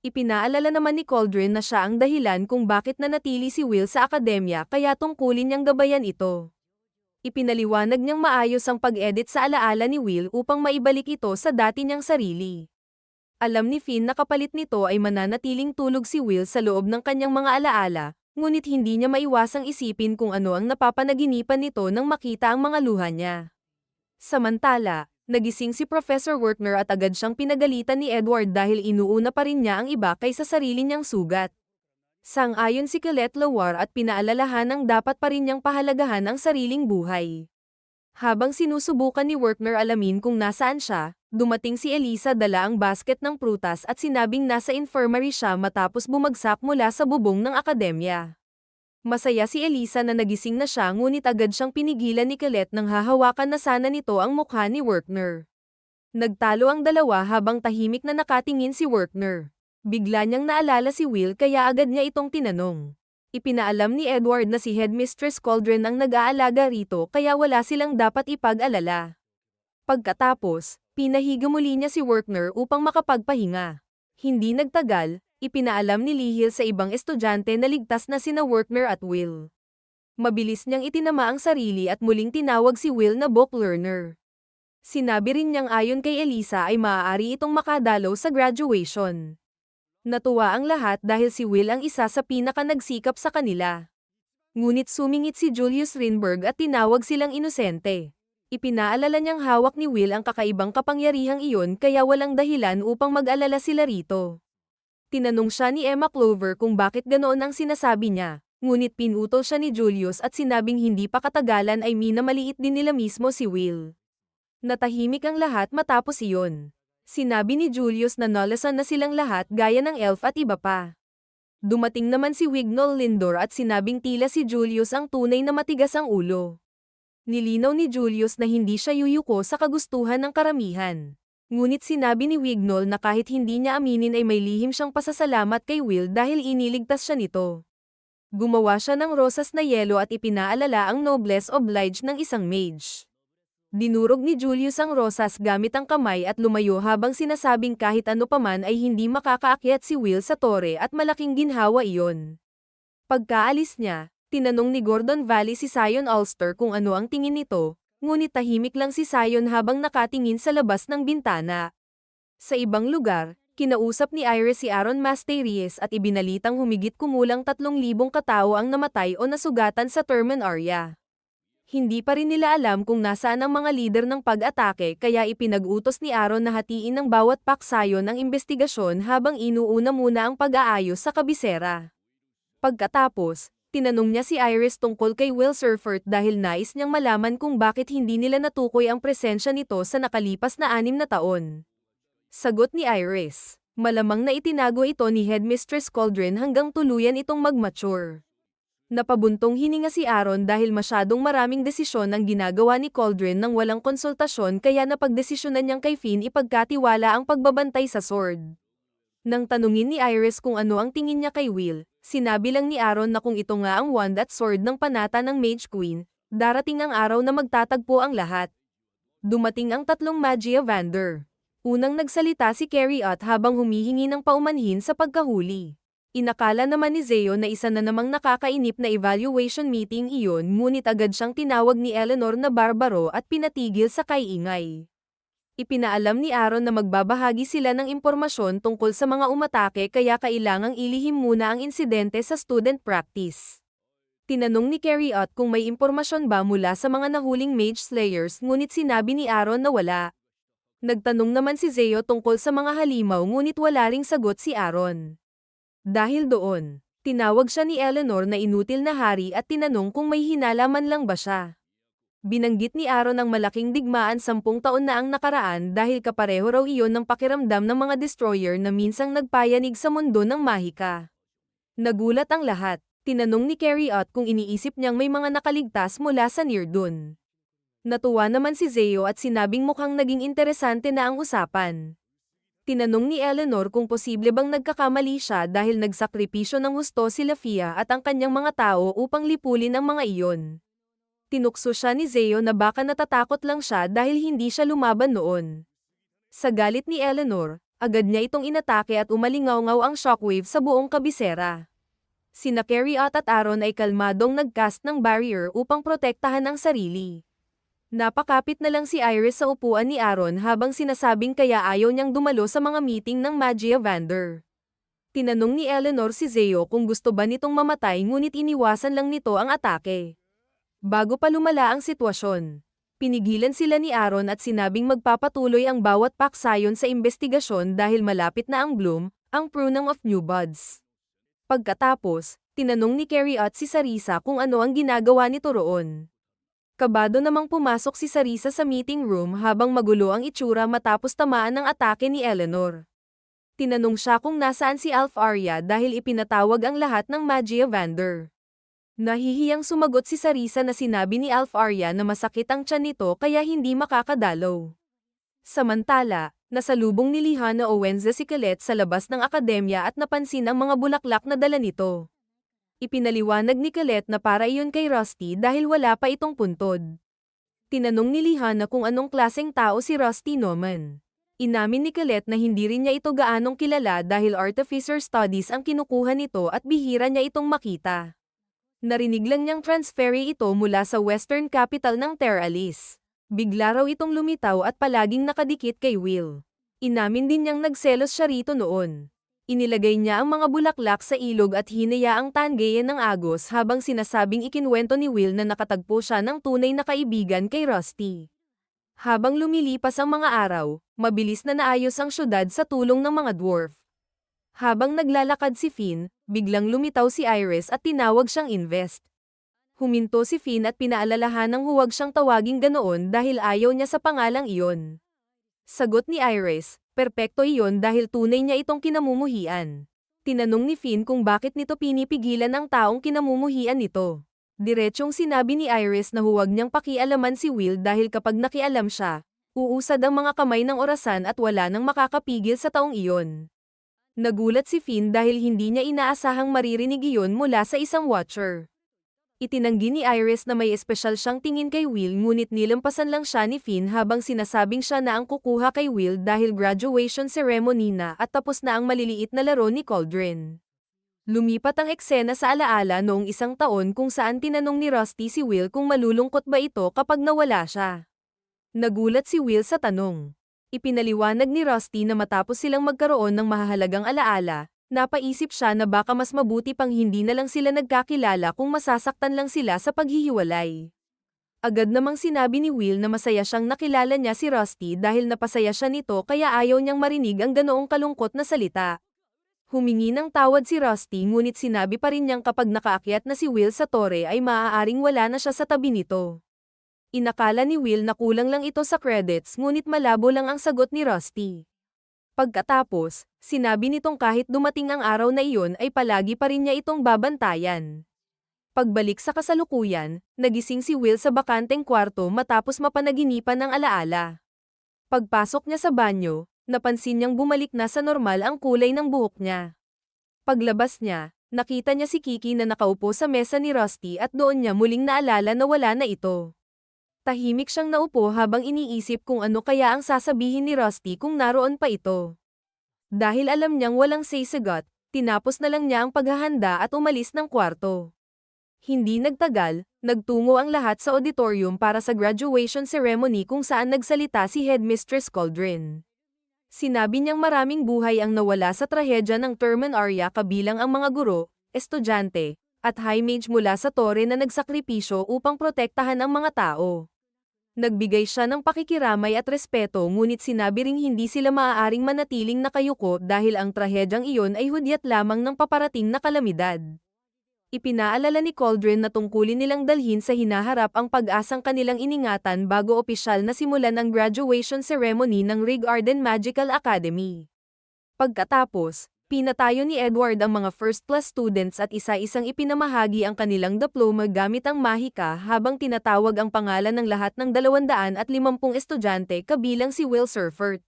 Ipinaalala naman ni Cauldron na siya ang dahilan kung bakit nanatili si Will sa akademya kaya tungkulin niyang gabayan ito. Ipinaliwanag niyang maayos ang pag-edit sa alaala ni Will upang maibalik ito sa dati niyang sarili. Alam ni Finn na kapalit nito ay mananatiling tulog si Will sa loob ng kanyang mga alaala, ngunit hindi niya maiwasang isipin kung ano ang napapanaginipan nito nang makita ang mga luha niya. Samantala, nagising si Professor Werner at agad siyang pinagalitan ni Edward dahil inuuna pa rin niya ang iba kaysa sarili niyang sugat. Sang-ayon si Colette Lawar at pinaalalahan ng dapat pa rin niyang pahalagahan ang sariling buhay. Habang sinusubukan ni Werner alamin kung nasaan siya, dumating si Elisa dala ang basket ng prutas at sinabing nasa infirmary siya matapos bumagsak mula sa bubong ng akademya. Masaya si Elisa na nagising na siya ngunit agad siyang pinigilan ni Colette nang hahawakan na sana nito ang mukha ni Werner. Nagtalo ang dalawa habang tahimik na nakatingin si Werner. Bigla niyang naalala si Will kaya agad niya itong tinanong. Ipinaalam ni Edward na si Headmistress Cauldron ang nag-aalaga rito kaya wala silang dapat ipag-alala. Pagkatapos, pinahiga muli niya si Werner upang makapagpahinga. Hindi nagtagal, ipinaalam ni Lihil sa ibang estudyante na ligtas na sina Werner at Will. Mabilis niyang itinama ang sarili at muling tinawag si Will na book learner. Sinabi rin niyang ayon kay Elisa ay maaari itong makadalaw sa graduation. Natuwa ang lahat dahil si Will ang isa sa pinaka-nagsikap sa kanila. Ngunit sumingit si Julius Rinberg at tinawag silang inosente. Ipinaalala niyang hawak ni Will ang kakaibang kapangyarihang iyon kaya walang dahilan upang mag-alala sila rito. Tinanong siya ni Emma Clover kung bakit ganoon ang sinasabi niya, ngunit pinutol siya ni Julius at sinabing hindi pa katagalan ay minamaliit din nila mismo si Will. Natahimik ang lahat matapos iyon. Sinabi ni Julius na nalasan na silang lahat gaya ng elf at iba pa. Dumating naman si Wignall Lindor at sinabing tila si Julius ang tunay na matigas ang ulo. Nilinaw ni Julius na hindi siya yuyuko sa kagustuhan ng karamihan. Ngunit sinabi ni Wignall na kahit hindi niya aminin ay may lihim siyang pasasalamat kay Will dahil iniligtas siya nito. Gumawa siya ng rosas na yelo at ipinaalala ang noblesse oblige ng isang mage. Dinurog ni Julius ang rosas gamit ang kamay at lumayo habang sinasabing kahit ano paman ay hindi makakaakyat si Will sa tore at malaking ginhawa iyon. Pagkaalis niya, tinanong ni Gordon Valley si Zion Ulster kung ano ang tingin nito, ngunit tahimik lang si Zion habang nakatingin sa labas ng bintana. Sa ibang lugar, kinausap ni Iris si Aaron Masteriez at ibinalitang humigit kumulang 3,000 katao ang namatay o nasugatan sa Termen area. Hindi pa rin nila alam kung nasaan ang mga lider ng pag-atake kaya ipinag-utos ni Aaron na hatiin ng bawat paksayon ang investigasyon habang inuuna muna ang pag-aayos sa kabisera. Pagkatapos, tinanong niya si Iris tungkol kay Will Surfert dahil nais niyang malaman kung bakit hindi nila natukoy ang presensya nito sa nakalipas na 6 na taon. Sagot ni Iris, malamang na itinago ito ni Headmistress Cauldron hanggang tuluyan itong mag-mature. Napabuntong hininga si Aaron dahil masyadong maraming desisyon ang ginagawa ni Cauldron nang walang konsultasyon kaya napagdesisyonan niyang kay Finn ipagkatiwala ang pagbabantay sa sword. Nang tanungin ni Iris kung ano ang tingin niya kay Will, sinabi lang ni Aaron na kung ito nga ang wand at sword ng panata ng Mage Queen, darating ang araw na magtatagpo ang lahat. Dumating ang 3 Magia Vander. Unang nagsalita si Carriot habang humihingi ng paumanhin sa pagkahuli. Inakala naman ni Zeo na isa na namang nakakainip na evaluation meeting iyon ngunit agad siyang tinawag ni Eleanor na barbaro at pinatigil sa kaiingay. Ipinaalam ni Aaron na magbabahagi sila ng impormasyon tungkol sa mga umatake kaya kailangang ilihim muna ang insidente sa student practice. Tinanong ni Carriot kung may impormasyon ba mula sa mga nahuling Mage Slayers ngunit sinabi ni Aaron na wala. Nagtanong naman si Zeo tungkol sa mga halimaw ngunit wala ring sagot si Aaron. Dahil doon, tinawag siya ni Eleanor na inutil na hari at tinanong kung may hinalaman lang ba siya. Binanggit ni Aaron ang malaking digmaan 10 taon na ang nakaraan dahil kapareho raw iyon ng pakiramdam ng mga destroyer na minsang nagpayanig sa mundo ng mahika. Nagulat ang lahat, tinanong ni Carriot kung iniisip niyang may mga nakaligtas mula sa Nirdun. Natuwa naman si Zeo at sinabing mukhang naging interesante na ang usapan. Tinanong ni Eleanor kung posible bang nagkakamali siya dahil nagsakripisyo ng husto si Lafia at ang kanyang mga tao upang lipulin ang mga iyon. Tinukso siya ni Zeo na baka natatakot lang siya dahil hindi siya lumaban noon. Sa galit ni Eleanor, agad niya itong inatake at umalingaw-ngaw ang shockwave sa buong kabisera. Sina Carriot at Aaron ay kalmadong nagcast ng barrier upang protektahan ang sarili. Napakapit na lang si Iris sa upuan ni Aaron habang sinasabing kaya ayaw niyang dumalo sa mga meeting ng Magia Vander. Tinanong ni Eleanor si Zeo kung gusto ba nitong mamatay ngunit iniwasan lang nito ang atake. Bago pa lumala ang sitwasyon, pinigilan sila ni Aaron at sinabing magpapatuloy ang bawat paksayon sa investigasyon dahil malapit na ang bloom, ang pruning of new buds. Pagkatapos, tinanong ni Carriot si Sarisa kung ano ang ginagawa nito roon. Kabado namang pumasok si Sarisa sa meeting room habang magulo ang itsura matapos tamaan ng atake ni Eleanor. Tinanong siya kung nasaan si Alf Arya dahil ipinatawag ang lahat ng Magia Vander. Nahihiyang sumagot si Sarisa na sinabi ni Alf Arya na masakit ang tiyan nito kaya hindi makakadalaw. Samantala, nasalubong ni Lihana Owenza si Colette sa labas ng akademya at napansin ang mga bulaklak na dala nito. Ipinaliwanag ni Colette na para iyon kay Rusty dahil wala pa itong puntod. Tinanong ni Lihana kung anong klaseng tao si Rusty Norman. Inamin ni Colette na hindi rin niya ito gaanong kilala dahil artificer studies ang kinukuha nito at bihira niya itong makita. Narinig lang niyang transferi ito mula sa western capital ng Terralis. Bigla raw itong lumitaw at palaging nakadikit kay Will. Inamin din niyang nagselos siya rito noon. Inilagay niya ang mga bulaklak sa ilog at hinayaang tanggayan ng agos habang sinasabing ikinwento ni Will na nakatagpo siya ng tunay na kaibigan kay Rusty. Habang lumilipas ang mga araw, mabilis na naayos ang syudad sa tulong ng mga dwarf. Habang naglalakad si Finn, biglang lumitaw si Iris at tinawag siyang invest. Huminto si Finn at pinaalalahanang huwag siyang tawaging ganoon dahil ayaw niya sa pangalang iyon. Sagot ni Iris, perpekto iyon dahil tunay niya itong kinamumuhian. Tinanong ni Finn kung bakit nito pinipigilan ang taong kinamumuhian nito. Diretsyong sinabi ni Iris na huwag niyang pakialaman si Will dahil kapag nakialam siya, uusad ang mga kamay ng orasan at wala nang makakapigil sa taong iyon. Nagulat si Finn dahil hindi niya inaasahang maririnig iyon mula sa isang watcher. Itinanggi ni Iris na may espesyal siyang tingin kay Will ngunit nilampasan lang siya ni Finn habang sinasabing siya na ang kukuha kay Will dahil graduation ceremony na at tapos na ang maliliit na laro ni Cauldron. Lumipat ang eksena sa alaala noong isang taon kung saan tinanong ni Rusty si Will kung malulungkot ba ito kapag nawala siya. Nagulat si Will sa tanong. Ipinaliwanag ni Rusty na matapos silang magkaroon ng mahahalagang alaala, napaisip siya na baka mas mabuti pang hindi na lang sila nagkakilala kung masasaktan lang sila sa paghihiwalay. Agad namang sinabi ni Will na masaya siyang nakilala niya si Rusty dahil napasaya siya nito kaya ayaw niyang marinig ang ganoong kalungkot na salita. Humingi ng tawad si Rusty ngunit sinabi pa rin niyang kapag nakaakyat na si Will sa tore ay maaaring wala na siya sa tabi nito. Inakala ni Will na kulang lang ito sa credits ngunit malabo lang ang sagot ni Rusty. Pagkatapos, sinabi nitong kahit dumating ang araw na iyon ay palagi pa rin niya itong babantayan. Pagbalik sa kasalukuyan, nagising si Will sa bakanteng kwarto matapos mapanaginipan ng alaala. Pagpasok niya sa banyo, napansin niyang bumalik na sa normal ang kulay ng buhok niya. Paglabas niya, nakita niya si Kiki na nakaupo sa mesa ni Rusty at doon niya muling naalala na wala na ito. Tahimik siyang naupo habang iniisip kung ano kaya ang sasabihin ni Rusty kung naroon pa ito. Dahil alam niyang walang say-sagot, tinapos na lang niya ang paghahanda at umalis ng kwarto. Hindi nagtagal, nagtungo ang lahat sa auditorium para sa graduation ceremony kung saan nagsalita si Headmistress Cauldron. Sinabi niyang maraming buhay ang nawala sa trahedya ng Terman Arya kabilang ang mga guro, estudyante, at high mage mula sa tore na nagsakripisyo upang protektahan ang mga tao. Nagbigay siya ng pakikiramay at respeto ngunit sinabi ring hindi sila maaaring manatiling nakayuko dahil ang trahedyang iyon ay hudyat lamang ng paparating na kalamidad. Ipinaalala ni Cauldron na tungkulin nilang dalhin sa hinaharap ang pag-asang kanilang iningatan bago opisyal na simulan ang graduation ceremony ng Rigarden Magical Academy. Pagkatapos, pinatayo ni Edward ang mga first-class students at isa-isang ipinamahagi ang kanilang diploma gamit ang mahika habang tinatawag ang pangalan ng lahat ng 250 estudyante kabilang si Will Surfert.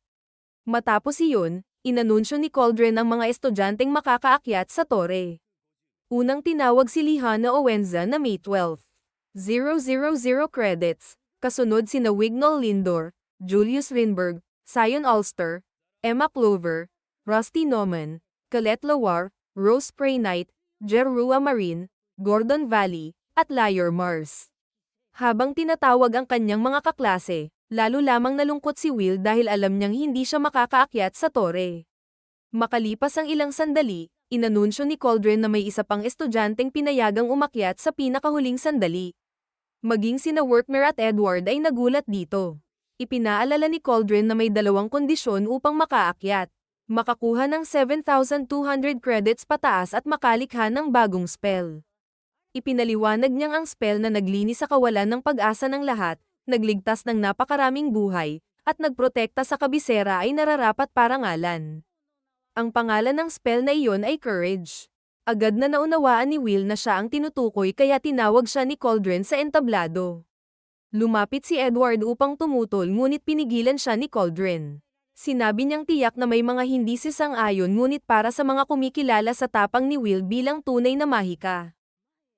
Matapos iyon, inanunsyo ni Cauldron ang mga estudyanteng makakaakyat sa tore. Unang tinawag si Lihana Owenza na May 12. 000 credits, kasunod sina Wignall Lindor, Julius Rinberg, Sion Ulster, Emma Clover, Rusty Nauman, Colette Lawar, Rose Prey Knight, Jerua Marin, Gordon Valley, at Lior Mars. Habang tinatawag ang kanyang mga kaklase, lalo lamang nalungkot si Will dahil alam niyang hindi siya makakaakyat sa tore. Makalipas ang ilang sandali, inanunsyo ni Cauldron na may isa pang estudyanteng pinayagang umakyat sa pinakahuling sandali. Maging sina Workmer at Edward ay nagulat dito. Ipinaalala ni Cauldron na may dalawang kondisyon upang makaakyat. Makakuha ng 7,200 credits pataas at makalikha ng bagong spell. Ipinaliwanag niyang ang spell na naglinis sa kawalan ng pag-asa ng lahat, nagligtas ng napakaraming buhay, at nagprotekta sa kabisera ay nararapat parangalan. Ang pangalan ng spell na iyon ay Courage. Agad na naunawaan ni Will na siya ang tinutukoy kaya tinawag siya ni Cauldron sa entablado. Lumapit si Edward upang tumutol ngunit pinigilan siya ni Cauldron. Sinabi niyang tiyak na may mga hindi sisang-ayon ngunit para sa mga kumikilala sa tapang ni Will bilang tunay na mahika.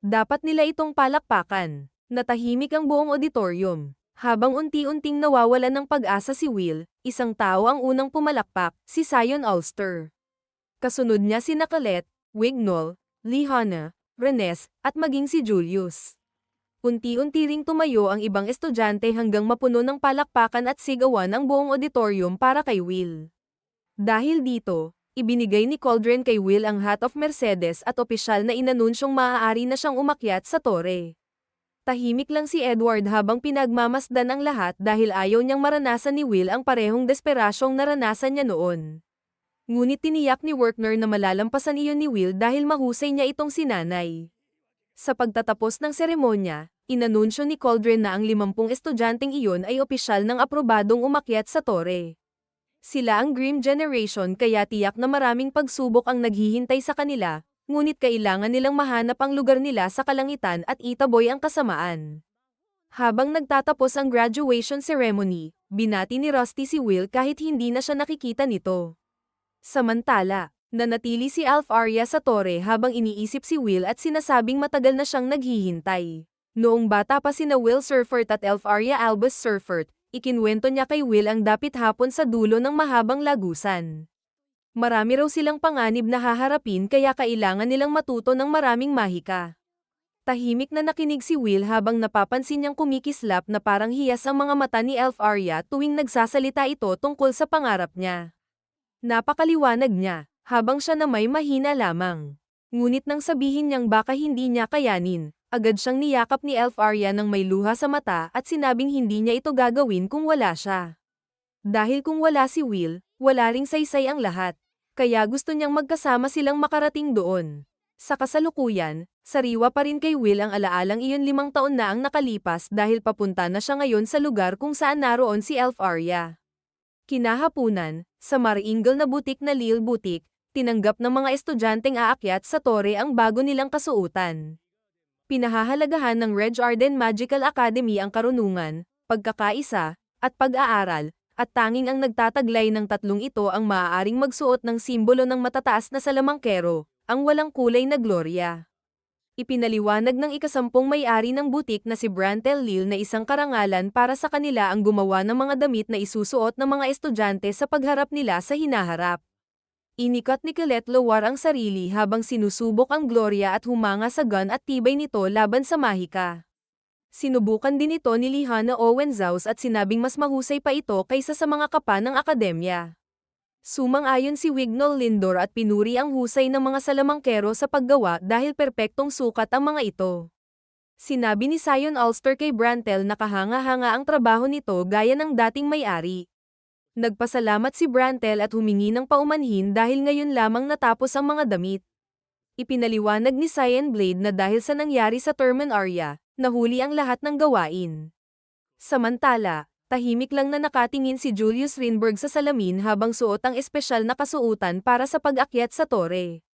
Dapat nila itong palakpakan. Natahimik ang buong auditorium. Habang unti-unting nawawalan ng pag-asa si Will, isang tao ang unang pumalakpak, si Sion Ulster. Kasunod niya si Colette, Wignall, Lihana, Renes, at maging si Julius. Unti-unti ring tumayo ang ibang estudyante hanggang mapuno ng palakpakan at sigawan ang buong auditorium para kay Will. Dahil dito, ibinigay ni Cauldron kay Will ang Hat of Mercedes at opisyal na inanunsyong maaari na siyang umakyat sa tore. Tahimik lang si Edward habang pinagmamasdan ang lahat dahil ayaw niyang maranasan ni Will ang parehong desperasyong naranasan niya noon. Ngunit tiniyak ni Workner na malalampasan iyon ni Will dahil mahusay niya itong sinanay. Sa pagtatapos ng seremonya, inanunsyo ni Cauldron na ang 50 estudyanteng iyon ay opisyal ng aprobadong umakyat sa tore. Sila ang Grim Generation kaya tiyak na maraming pagsubok ang naghihintay sa kanila, ngunit kailangan nilang mahanap ang lugar nila sa kalangitan at itaboy ang kasamaan. Habang nagtatapos ang graduation ceremony, binati ni Rusty si Will kahit hindi na siya nakikita nito. Samantala, nanatili si Alf Arya sa tore habang iniisip si Will at sinasabing matagal na siyang naghihintay. Noong bata pa sina Will Surfert at Alf Arya Albus Surfert, ikinwento niya kay Will ang dapit hapon sa dulo ng mahabang lagusan. Marami raw silang panganib na haharapin kaya kailangan nilang matuto ng maraming mahika. Tahimik na nakinig si Will habang napapansin niyang kumikislap na parang hiyas ang mga mata ni Elf Arya tuwing nagsasalita ito tungkol sa pangarap niya. Napakaliwanag niya, habang siya na may mahina lamang. Ngunit nang sabihin niyang baka hindi niya kayanin, agad siyang niyakap ni Elf Arya nang may luha sa mata at sinabing hindi niya ito gagawin kung wala siya. Dahil kung wala si Will, wala ring saysay ang lahat. Kaya gusto niyang magkasama silang makarating doon. Sa kasalukuyan, sariwa pa rin kay Will ang alaalang iyon 5 taon na ang nakalipas dahil papunta na siya ngayon sa lugar kung saan naroon si Elf Arya. Kinahapunan, sa maringal na butik na Lil Boutique, tinanggap ng mga estudyanteng aakyat sa tore ang bago nilang kasuotan. Pinahahalagahan ng Red Arden Magical Academy ang karunungan, pagkakaisa, at pag-aaral, at tanging ang nagtataglay ng tatlong ito ang maaaring magsuot ng simbolo ng matataas na salamangkero, ang walang kulay na gloria. Ipinaliwanag ng ikasampung may-ari ng butik na si Brantel Lil na isang karangalan para sa kanila ang gumawa ng mga damit na isusuot ng mga estudyante sa pagharap nila sa hinaharap. Inikat ni Colette Lawar ang sarili habang sinusubok ang gloria at humanga sa gun at tibay nito laban sa mahika. Sinubukan din ito ni Lihana Owenzaus at sinabing mas mahusay pa ito kaysa sa mga kapa ng akademya. Sumang-ayon si Wignall Lindor at pinuri ang husay ng mga salamangkero sa paggawa dahil perpektong sukat ang mga ito. Sinabi ni Sion Ulster kay Brantel na kahanga-hanga ang trabaho nito gaya ng dating may-ari. Nagpasalamat si Brantel at humingi ng paumanhin dahil ngayon lamang natapos ang mga damit. Ipinaliwanag ni Cyan Blade na dahil sa nangyari sa Termen Arya, nahuli ang lahat ng gawain. Samantala, tahimik lang na nakatingin si Julius Rinberg sa salamin habang suot ang espesyal na kasuotan para sa pag-akyat sa tore.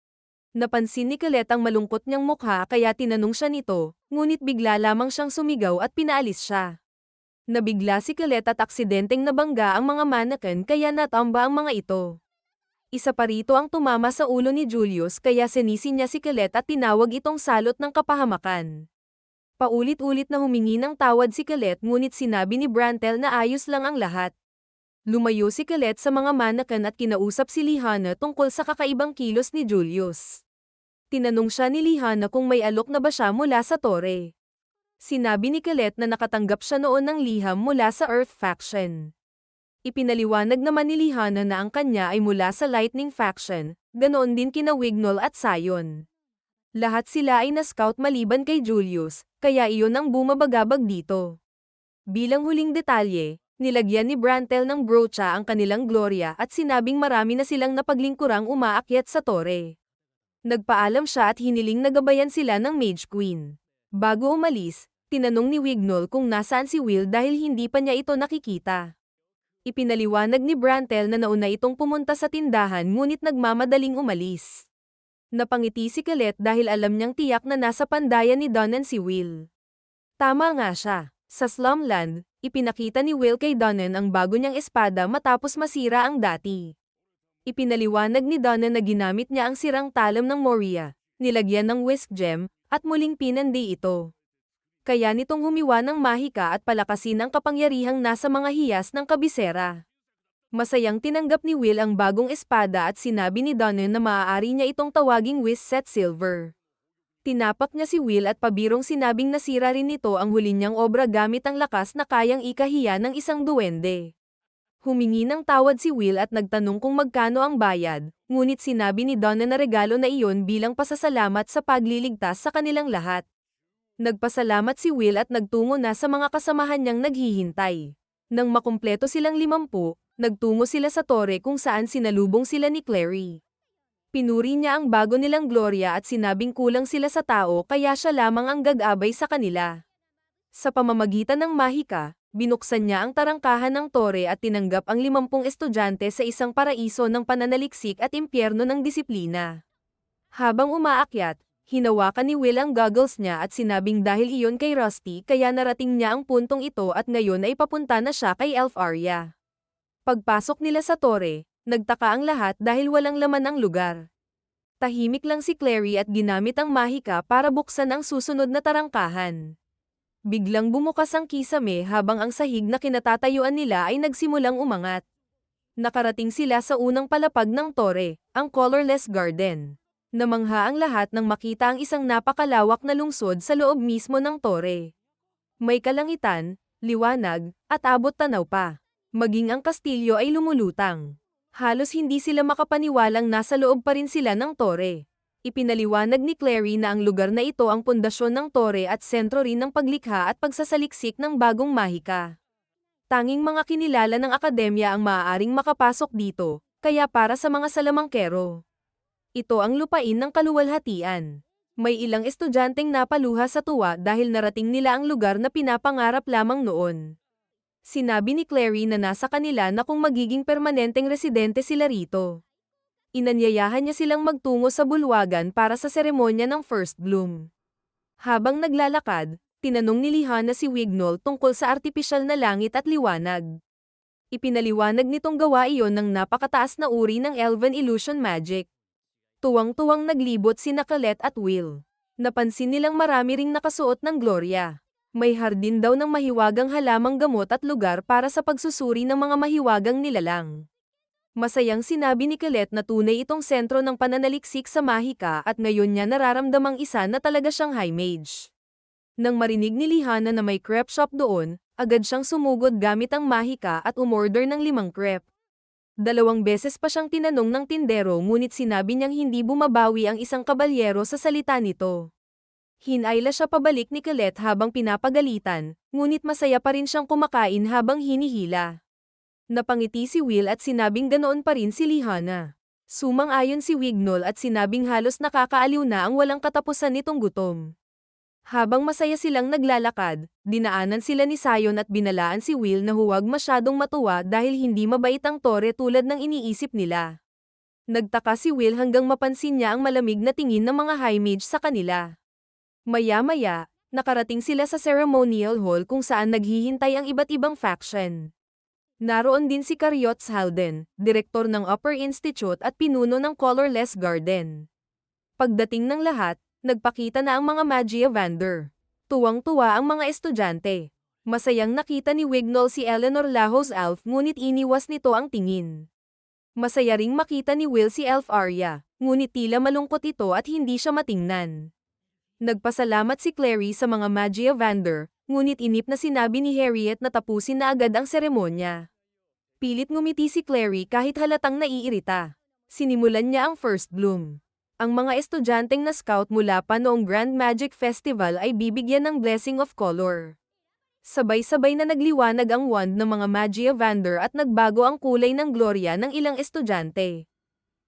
Napansin ni Colette ang malungkot niyang mukha kaya tinanong siya nito, ngunit bigla lamang siyang sumigaw at pinaalis siya. Nabigla si Colette at aksidenteng nabangga ang mga mannequin kaya natamba ang mga ito. Isa pa rito ang tumama sa ulo ni Julius kaya sinisi niya si Colette at tinawag itong salot ng kapahamakan. Paulit-ulit na humingi ng tawad si Colette ngunit sinabi ni Brantel na ayos lang ang lahat. Lumayo si Colette sa mga mannequin at kinausap si Lihana tungkol sa kakaibang kilos ni Julius. Tinanong siya ni Lihana kung may alok na ba siya mula sa tore. Sinabi ni Colette na nakatanggap siya noon ng liham mula sa Earth Faction. Ipinaliwanag naman ni Lihana na ang kanya ay mula sa Lightning Faction, ganoon din kina Wignall at Sion. Lahat sila ay na-scout maliban kay Julius, kaya iyon ang bumabagabag dito. Bilang huling detalye, nilagyan ni Brantel ng brocha ang kanilang gloria at sinabing marami na silang napaglingkurang umaakyat sa tore. Nagpaalam siya at hiniling na gabayan sila ng Mage Queen. Bago umalis, tinanong ni Wignall kung nasaan si Will dahil hindi pa niya ito nakikita. Ipinaliwanag ni Brantel na nauna itong pumunta sa tindahan ngunit nagmamadaling umalis. Napangiti si Colette dahil alam niyang tiyak na nasa pandayan ni Donan si Will. Tama nga siya. Sa Slumland, ipinakita ni Will kay Donan ang bago niyang espada matapos masira ang dati. Ipinaliwanag ni Donan na ginamit niya ang sirang talam ng Moria, nilagyan ng whisk gem, at muling pinandi ito. Kaya nitong humiwa ng mahika at palakasin ang kapangyarihang nasa mga hiyas ng kabisera. Masayang tinanggap ni Will ang bagong espada at sinabi ni Donan na maaari niya itong tawaging Whisk Set Silver. Tinapak niya si Will at pabirong sinabing nasira rin nito ang huli niyang obra gamit ang lakas na kayang ikahiya ng isang duwende. Humingi ng tawad si Will at nagtanong kung magkano ang bayad, ngunit sinabi ni Donan na regalo na iyon bilang pasasalamat sa pagliligtas sa kanilang lahat. Nagpasalamat si Will at nagtungo na sa mga kasamahan niyang naghihintay. Nang makumpleto silang 50, nagtungo sila sa tore kung saan sinalubong sila ni Clary. Pinuri niya ang bago nilang gloria at sinabing kulang sila sa tao kaya siya lamang ang gagabay sa kanila. Sa pamamagitan ng mahika, binuksan niya ang tarangkahan ng tore at tinanggap ang 50 estudyante sa isang paraiso ng pananaliksik at impyerno ng disiplina. Habang umaakyat, hinawakan ni Will ang goggles niya at sinabing dahil iyon kay Rusty kaya narating niya ang puntong ito at ngayon ay papunta na siya kay Elf Arya. Pagpasok nila sa tore, nagtaka ang lahat dahil walang laman ang lugar. Tahimik lang si Clary at ginamit ang mahika para buksan ang susunod na tarangkahan. Biglang bumukas ang kisame habang ang sahig na kinatatayuan nila ay nagsimulang umangat. Nakarating sila sa unang palapag ng tore, ang colorless garden. Namangha ang lahat nang makita ang isang napakalawak na lungsod sa loob mismo ng tore. May kalangitan, liwanag, at abot-tanaw pa. Maging ang kastilyo ay lumulutang. Halos hindi sila makapaniwalang nasa loob pa rin sila ng tore. Ipinaliwanag ni Clary na ang lugar na ito ang pundasyon ng tore at sentro rin ng paglikha at pagsasaliksik ng bagong mahika. Tanging mga kinilala ng akademya ang maaaring makapasok dito, kaya para sa mga salamangkero. Ito ang lupain ng kaluwalhatian. May ilang estudyanteng napaluha sa tuwa dahil narating nila ang lugar na pinapangarap lamang noon. Sinabi ni Clary na nasa kanila na kung magiging permanenteng residente sila rito. Inanyayahan niya silang magtungo sa bulwagan para sa seremonya ng First Bloom. Habang naglalakad, tinanong ni Lihana si Wignall tungkol sa artipisyal na langit at liwanag. Ipinaliwanag nitong gawa iyon ng napakataas na uri ng Elven Illusion Magic. Tuwang-tuwang naglibot sina Colette at Will. Napansin nilang marami ring nakasuot ng Gloria. May hardin daw ng mahiwagang halamang gamot at lugar para sa pagsusuri ng mga mahiwagang nilalang. Masayang sinabi ni Colette na tunay itong sentro ng pananaliksik sa mahika at ngayon niya nararamdamang isa na talaga siyang high mage. Nang marinig ni Lihana na may crepe shop doon, agad siyang sumugod gamit ang mahika at umorder ng 5 crepe. 2 beses pa siyang tinanong ng tindero ngunit sinabi niyang hindi bumabawi ang isang kabalyero sa salita nito. Hinayla siya pabalik ni Colette habang pinapagalitan, ngunit masaya pa rin siyang kumakain habang hinihila. Napangiti si Will at sinabing ganoon pa rin si Lihana. Sumang-ayon si Wignall at sinabing halos nakakaaliw na ang walang katapusan nitong gutom. Habang masaya silang naglalakad, dinaanan sila ni Sion at binalaan si Will na huwag masyadong matuwa dahil hindi mabait ang tore tulad ng iniisip nila. Nagtaka si Will hanggang mapansin niya ang malamig na tingin ng mga high mage sa kanila. Maya-maya, nakarating sila sa ceremonial hall kung saan naghihintay ang iba't ibang faction. Naroon din si Cariots Halden, direktor ng Upper Institute at pinuno ng Colorless Garden. Pagdating ng lahat, nagpakita na ang mga Magia Vander. Tuwang-tuwa ang mga estudyante. Masayang nakita ni Wignall si Eleanor Lahos Elf ngunit iniwas nito ang tingin. Masaya ring makita ni Will si Elf Arya, ngunit tila malungkot ito at hindi siya matingnan. Nagpasalamat si Clary sa mga Magia Vander, ngunit inip na sinabi ni Harriet na tapusin na agad ang seremonya. Pilit ngumiti si Clary kahit halatang naiirita. Sinimulan niya ang First Bloom. Ang mga estudyanteng na scout mula pa noong Grand Magic Festival ay bibigyan ng Blessing of Color. Sabay-sabay na nagliwanag ang wand ng mga Magia Vander at nagbago ang kulay ng Gloria ng ilang estudyante.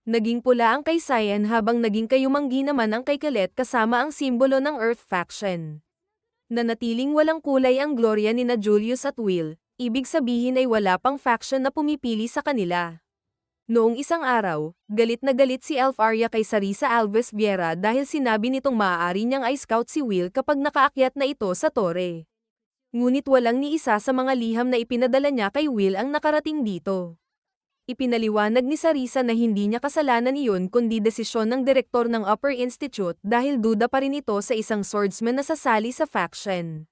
Naging pula ang kay Cyan habang naging kayumanggi naman ang kay Colette kasama ang simbolo ng Earth Faction. Nanatiling walang kulay ang Gloria ni na Julius at Will, ibig sabihin ay wala pang faction na pumipili sa kanila. Noong isang araw, galit na galit si Elf Arya kay Sarisa Alves Viera dahil sinabi nitong maaari niyang i-scout si Will kapag nakaakyat na ito sa tore. Ngunit walang ni isa sa mga liham na ipinadala niya kay Will ang nakarating dito. Ipinaliwanag ni Sarisa na hindi niya kasalanan iyon kundi desisyon ng direktor ng Upper Institute dahil duda pa rin ito sa isang swordsman na sasali sa faction.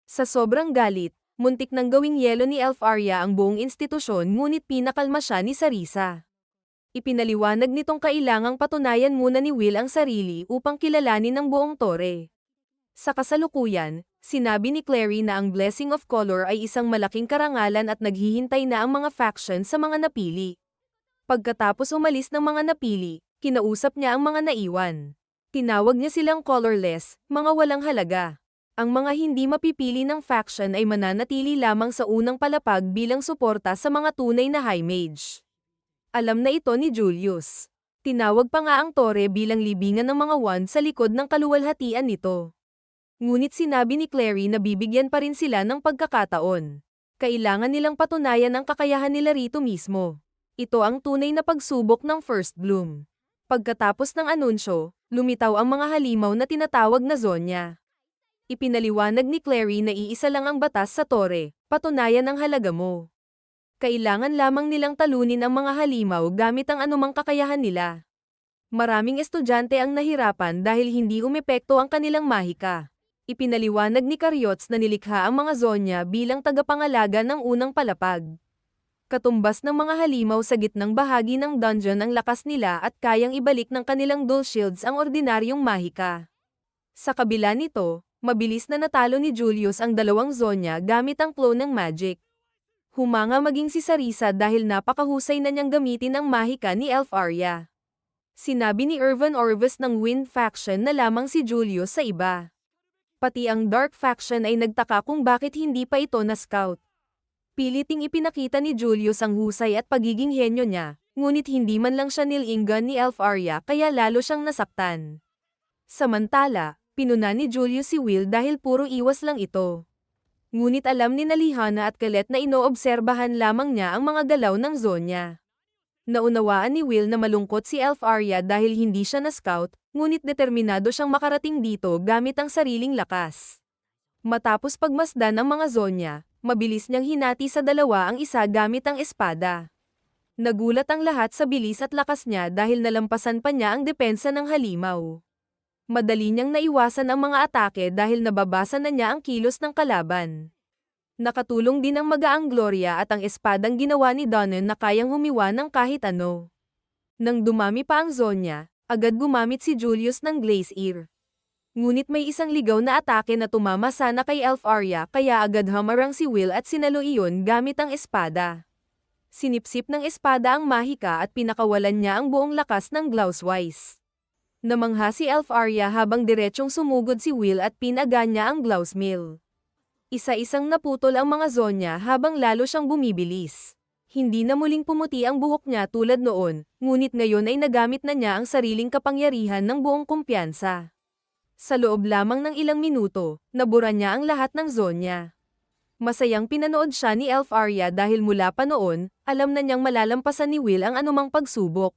Sa sobrang galit, muntik nang gawing yelo ni Elf Arya ang buong institusyon ngunit pinakalma siya ni Sarisa. Ipinaliwanag nitong kailangang patunayan muna ni Will ang sarili upang kilalanin ang buong tore. Sa kasalukuyan, sinabi ni Clary na ang Blessing of Color ay isang malaking karangalan at naghihintay na ang mga faction sa mga napili. Pagkatapos umalis ng mga napili, kinausap niya ang mga naiwan. Tinawag niya silang colorless, mga walang halaga. Ang mga hindi mapipili ng faction ay mananatili lamang sa unang palapag bilang suporta sa mga tunay na high mage. Alam na ito ni Julius. Tinawag pa nga ang tore bilang libingan ng mga wand sa likod ng kaluwalhatian nito. Ngunit sinabi ni Clary na bibigyan pa rin sila ng pagkakataon. Kailangan nilang patunayan ang kakayahan nila rito mismo. Ito ang tunay na pagsubok ng First Bloom. Pagkatapos ng anunsyo, lumitaw ang mga halimaw na tinatawag na zonya. Ipinaliwanag ni Clary na iisa lang ang batas sa tore, patunayan ang halaga mo. Kailangan lamang nilang talunin ang mga halimaw gamit ang anumang kakayahan nila. Maraming estudyante ang nahirapan dahil hindi umepekto ang kanilang mahika. Ipinaliwanag ni Cariots na nilikha ang mga zonya bilang tagapangalaga ng unang palapag. Katumbas ng mga halimaw sa gitnang bahagi ng dungeon ang lakas nila at kayang ibalik ng kanilang dual shields ang ordinaryong mahika. Sa kabila nito, mabilis na natalo ni Julius ang dalawang Zonya gamit ang flow ng magic. Humanga maging si Sarisa dahil napakahusay na niyang gamitin ang mahika ni Elf Arya. Sinabi ni Irvan Orvis ng Wind Faction na lamang si Julius sa iba. Pati ang Dark Faction ay nagtaka kung bakit hindi pa ito na-scout. Piliting ipinakita ni Julius ang husay at pagiging henyo niya, ngunit hindi man lang siya nilinggan ni Elf Arya kaya lalo siyang nasaktan. Samantala, pinuna ni Julius si Will dahil puro iwas lang ito. Ngunit alam ni Lihana at Colette na inoobserbahan lamang niya ang mga galaw ng Zonya. Naunawaan ni Will na malungkot si Elf Arya dahil hindi siya na-scout, ngunit determinado siyang makarating dito gamit ang sariling lakas. Matapos pagmasdan ang mga Zonya, mabilis niyang hinati sa dalawa ang isa gamit ang espada. Nagulat ang lahat sa bilis at lakas niya dahil nalampasan pa niya ang depensa ng halimaw. Madali niyang naiwasan ang mga atake dahil nababasa na niya ang kilos ng kalaban. Nakatulong din ang magaang Gloria at ang espadang ginawa ni Donnen na kayang humiwa ng kahit ano. Nang dumami pa ang Zonya, agad gumamit si Julius ng Glaze Ear. Ngunit may isang ligaw na atake na tumama sana kay Elf Arya kaya agad hamarang si Will at sinalo iyon gamit ang espada. Sinipsip ng espada ang mahika at pinakawalan niya ang buong lakas ng Glauswise. Namangha si Elf Arya habang diretsyong sumugod si Will at pinaga niya ang Glausmill. Isa-isang naputol ang mga Zonya habang lalo siyang bumibilis. Hindi na muling pumuti ang buhok niya tulad noon, ngunit ngayon ay nagamit na niya ang sariling kapangyarihan ng buong kumpiyansa. Sa loob lamang ng ilang minuto, nabura niya ang lahat ng Zonya. Masayang pinanood siya ni Elf Arya dahil mula pa noon, alam na niyang malalampasan ni Will ang anumang pagsubok.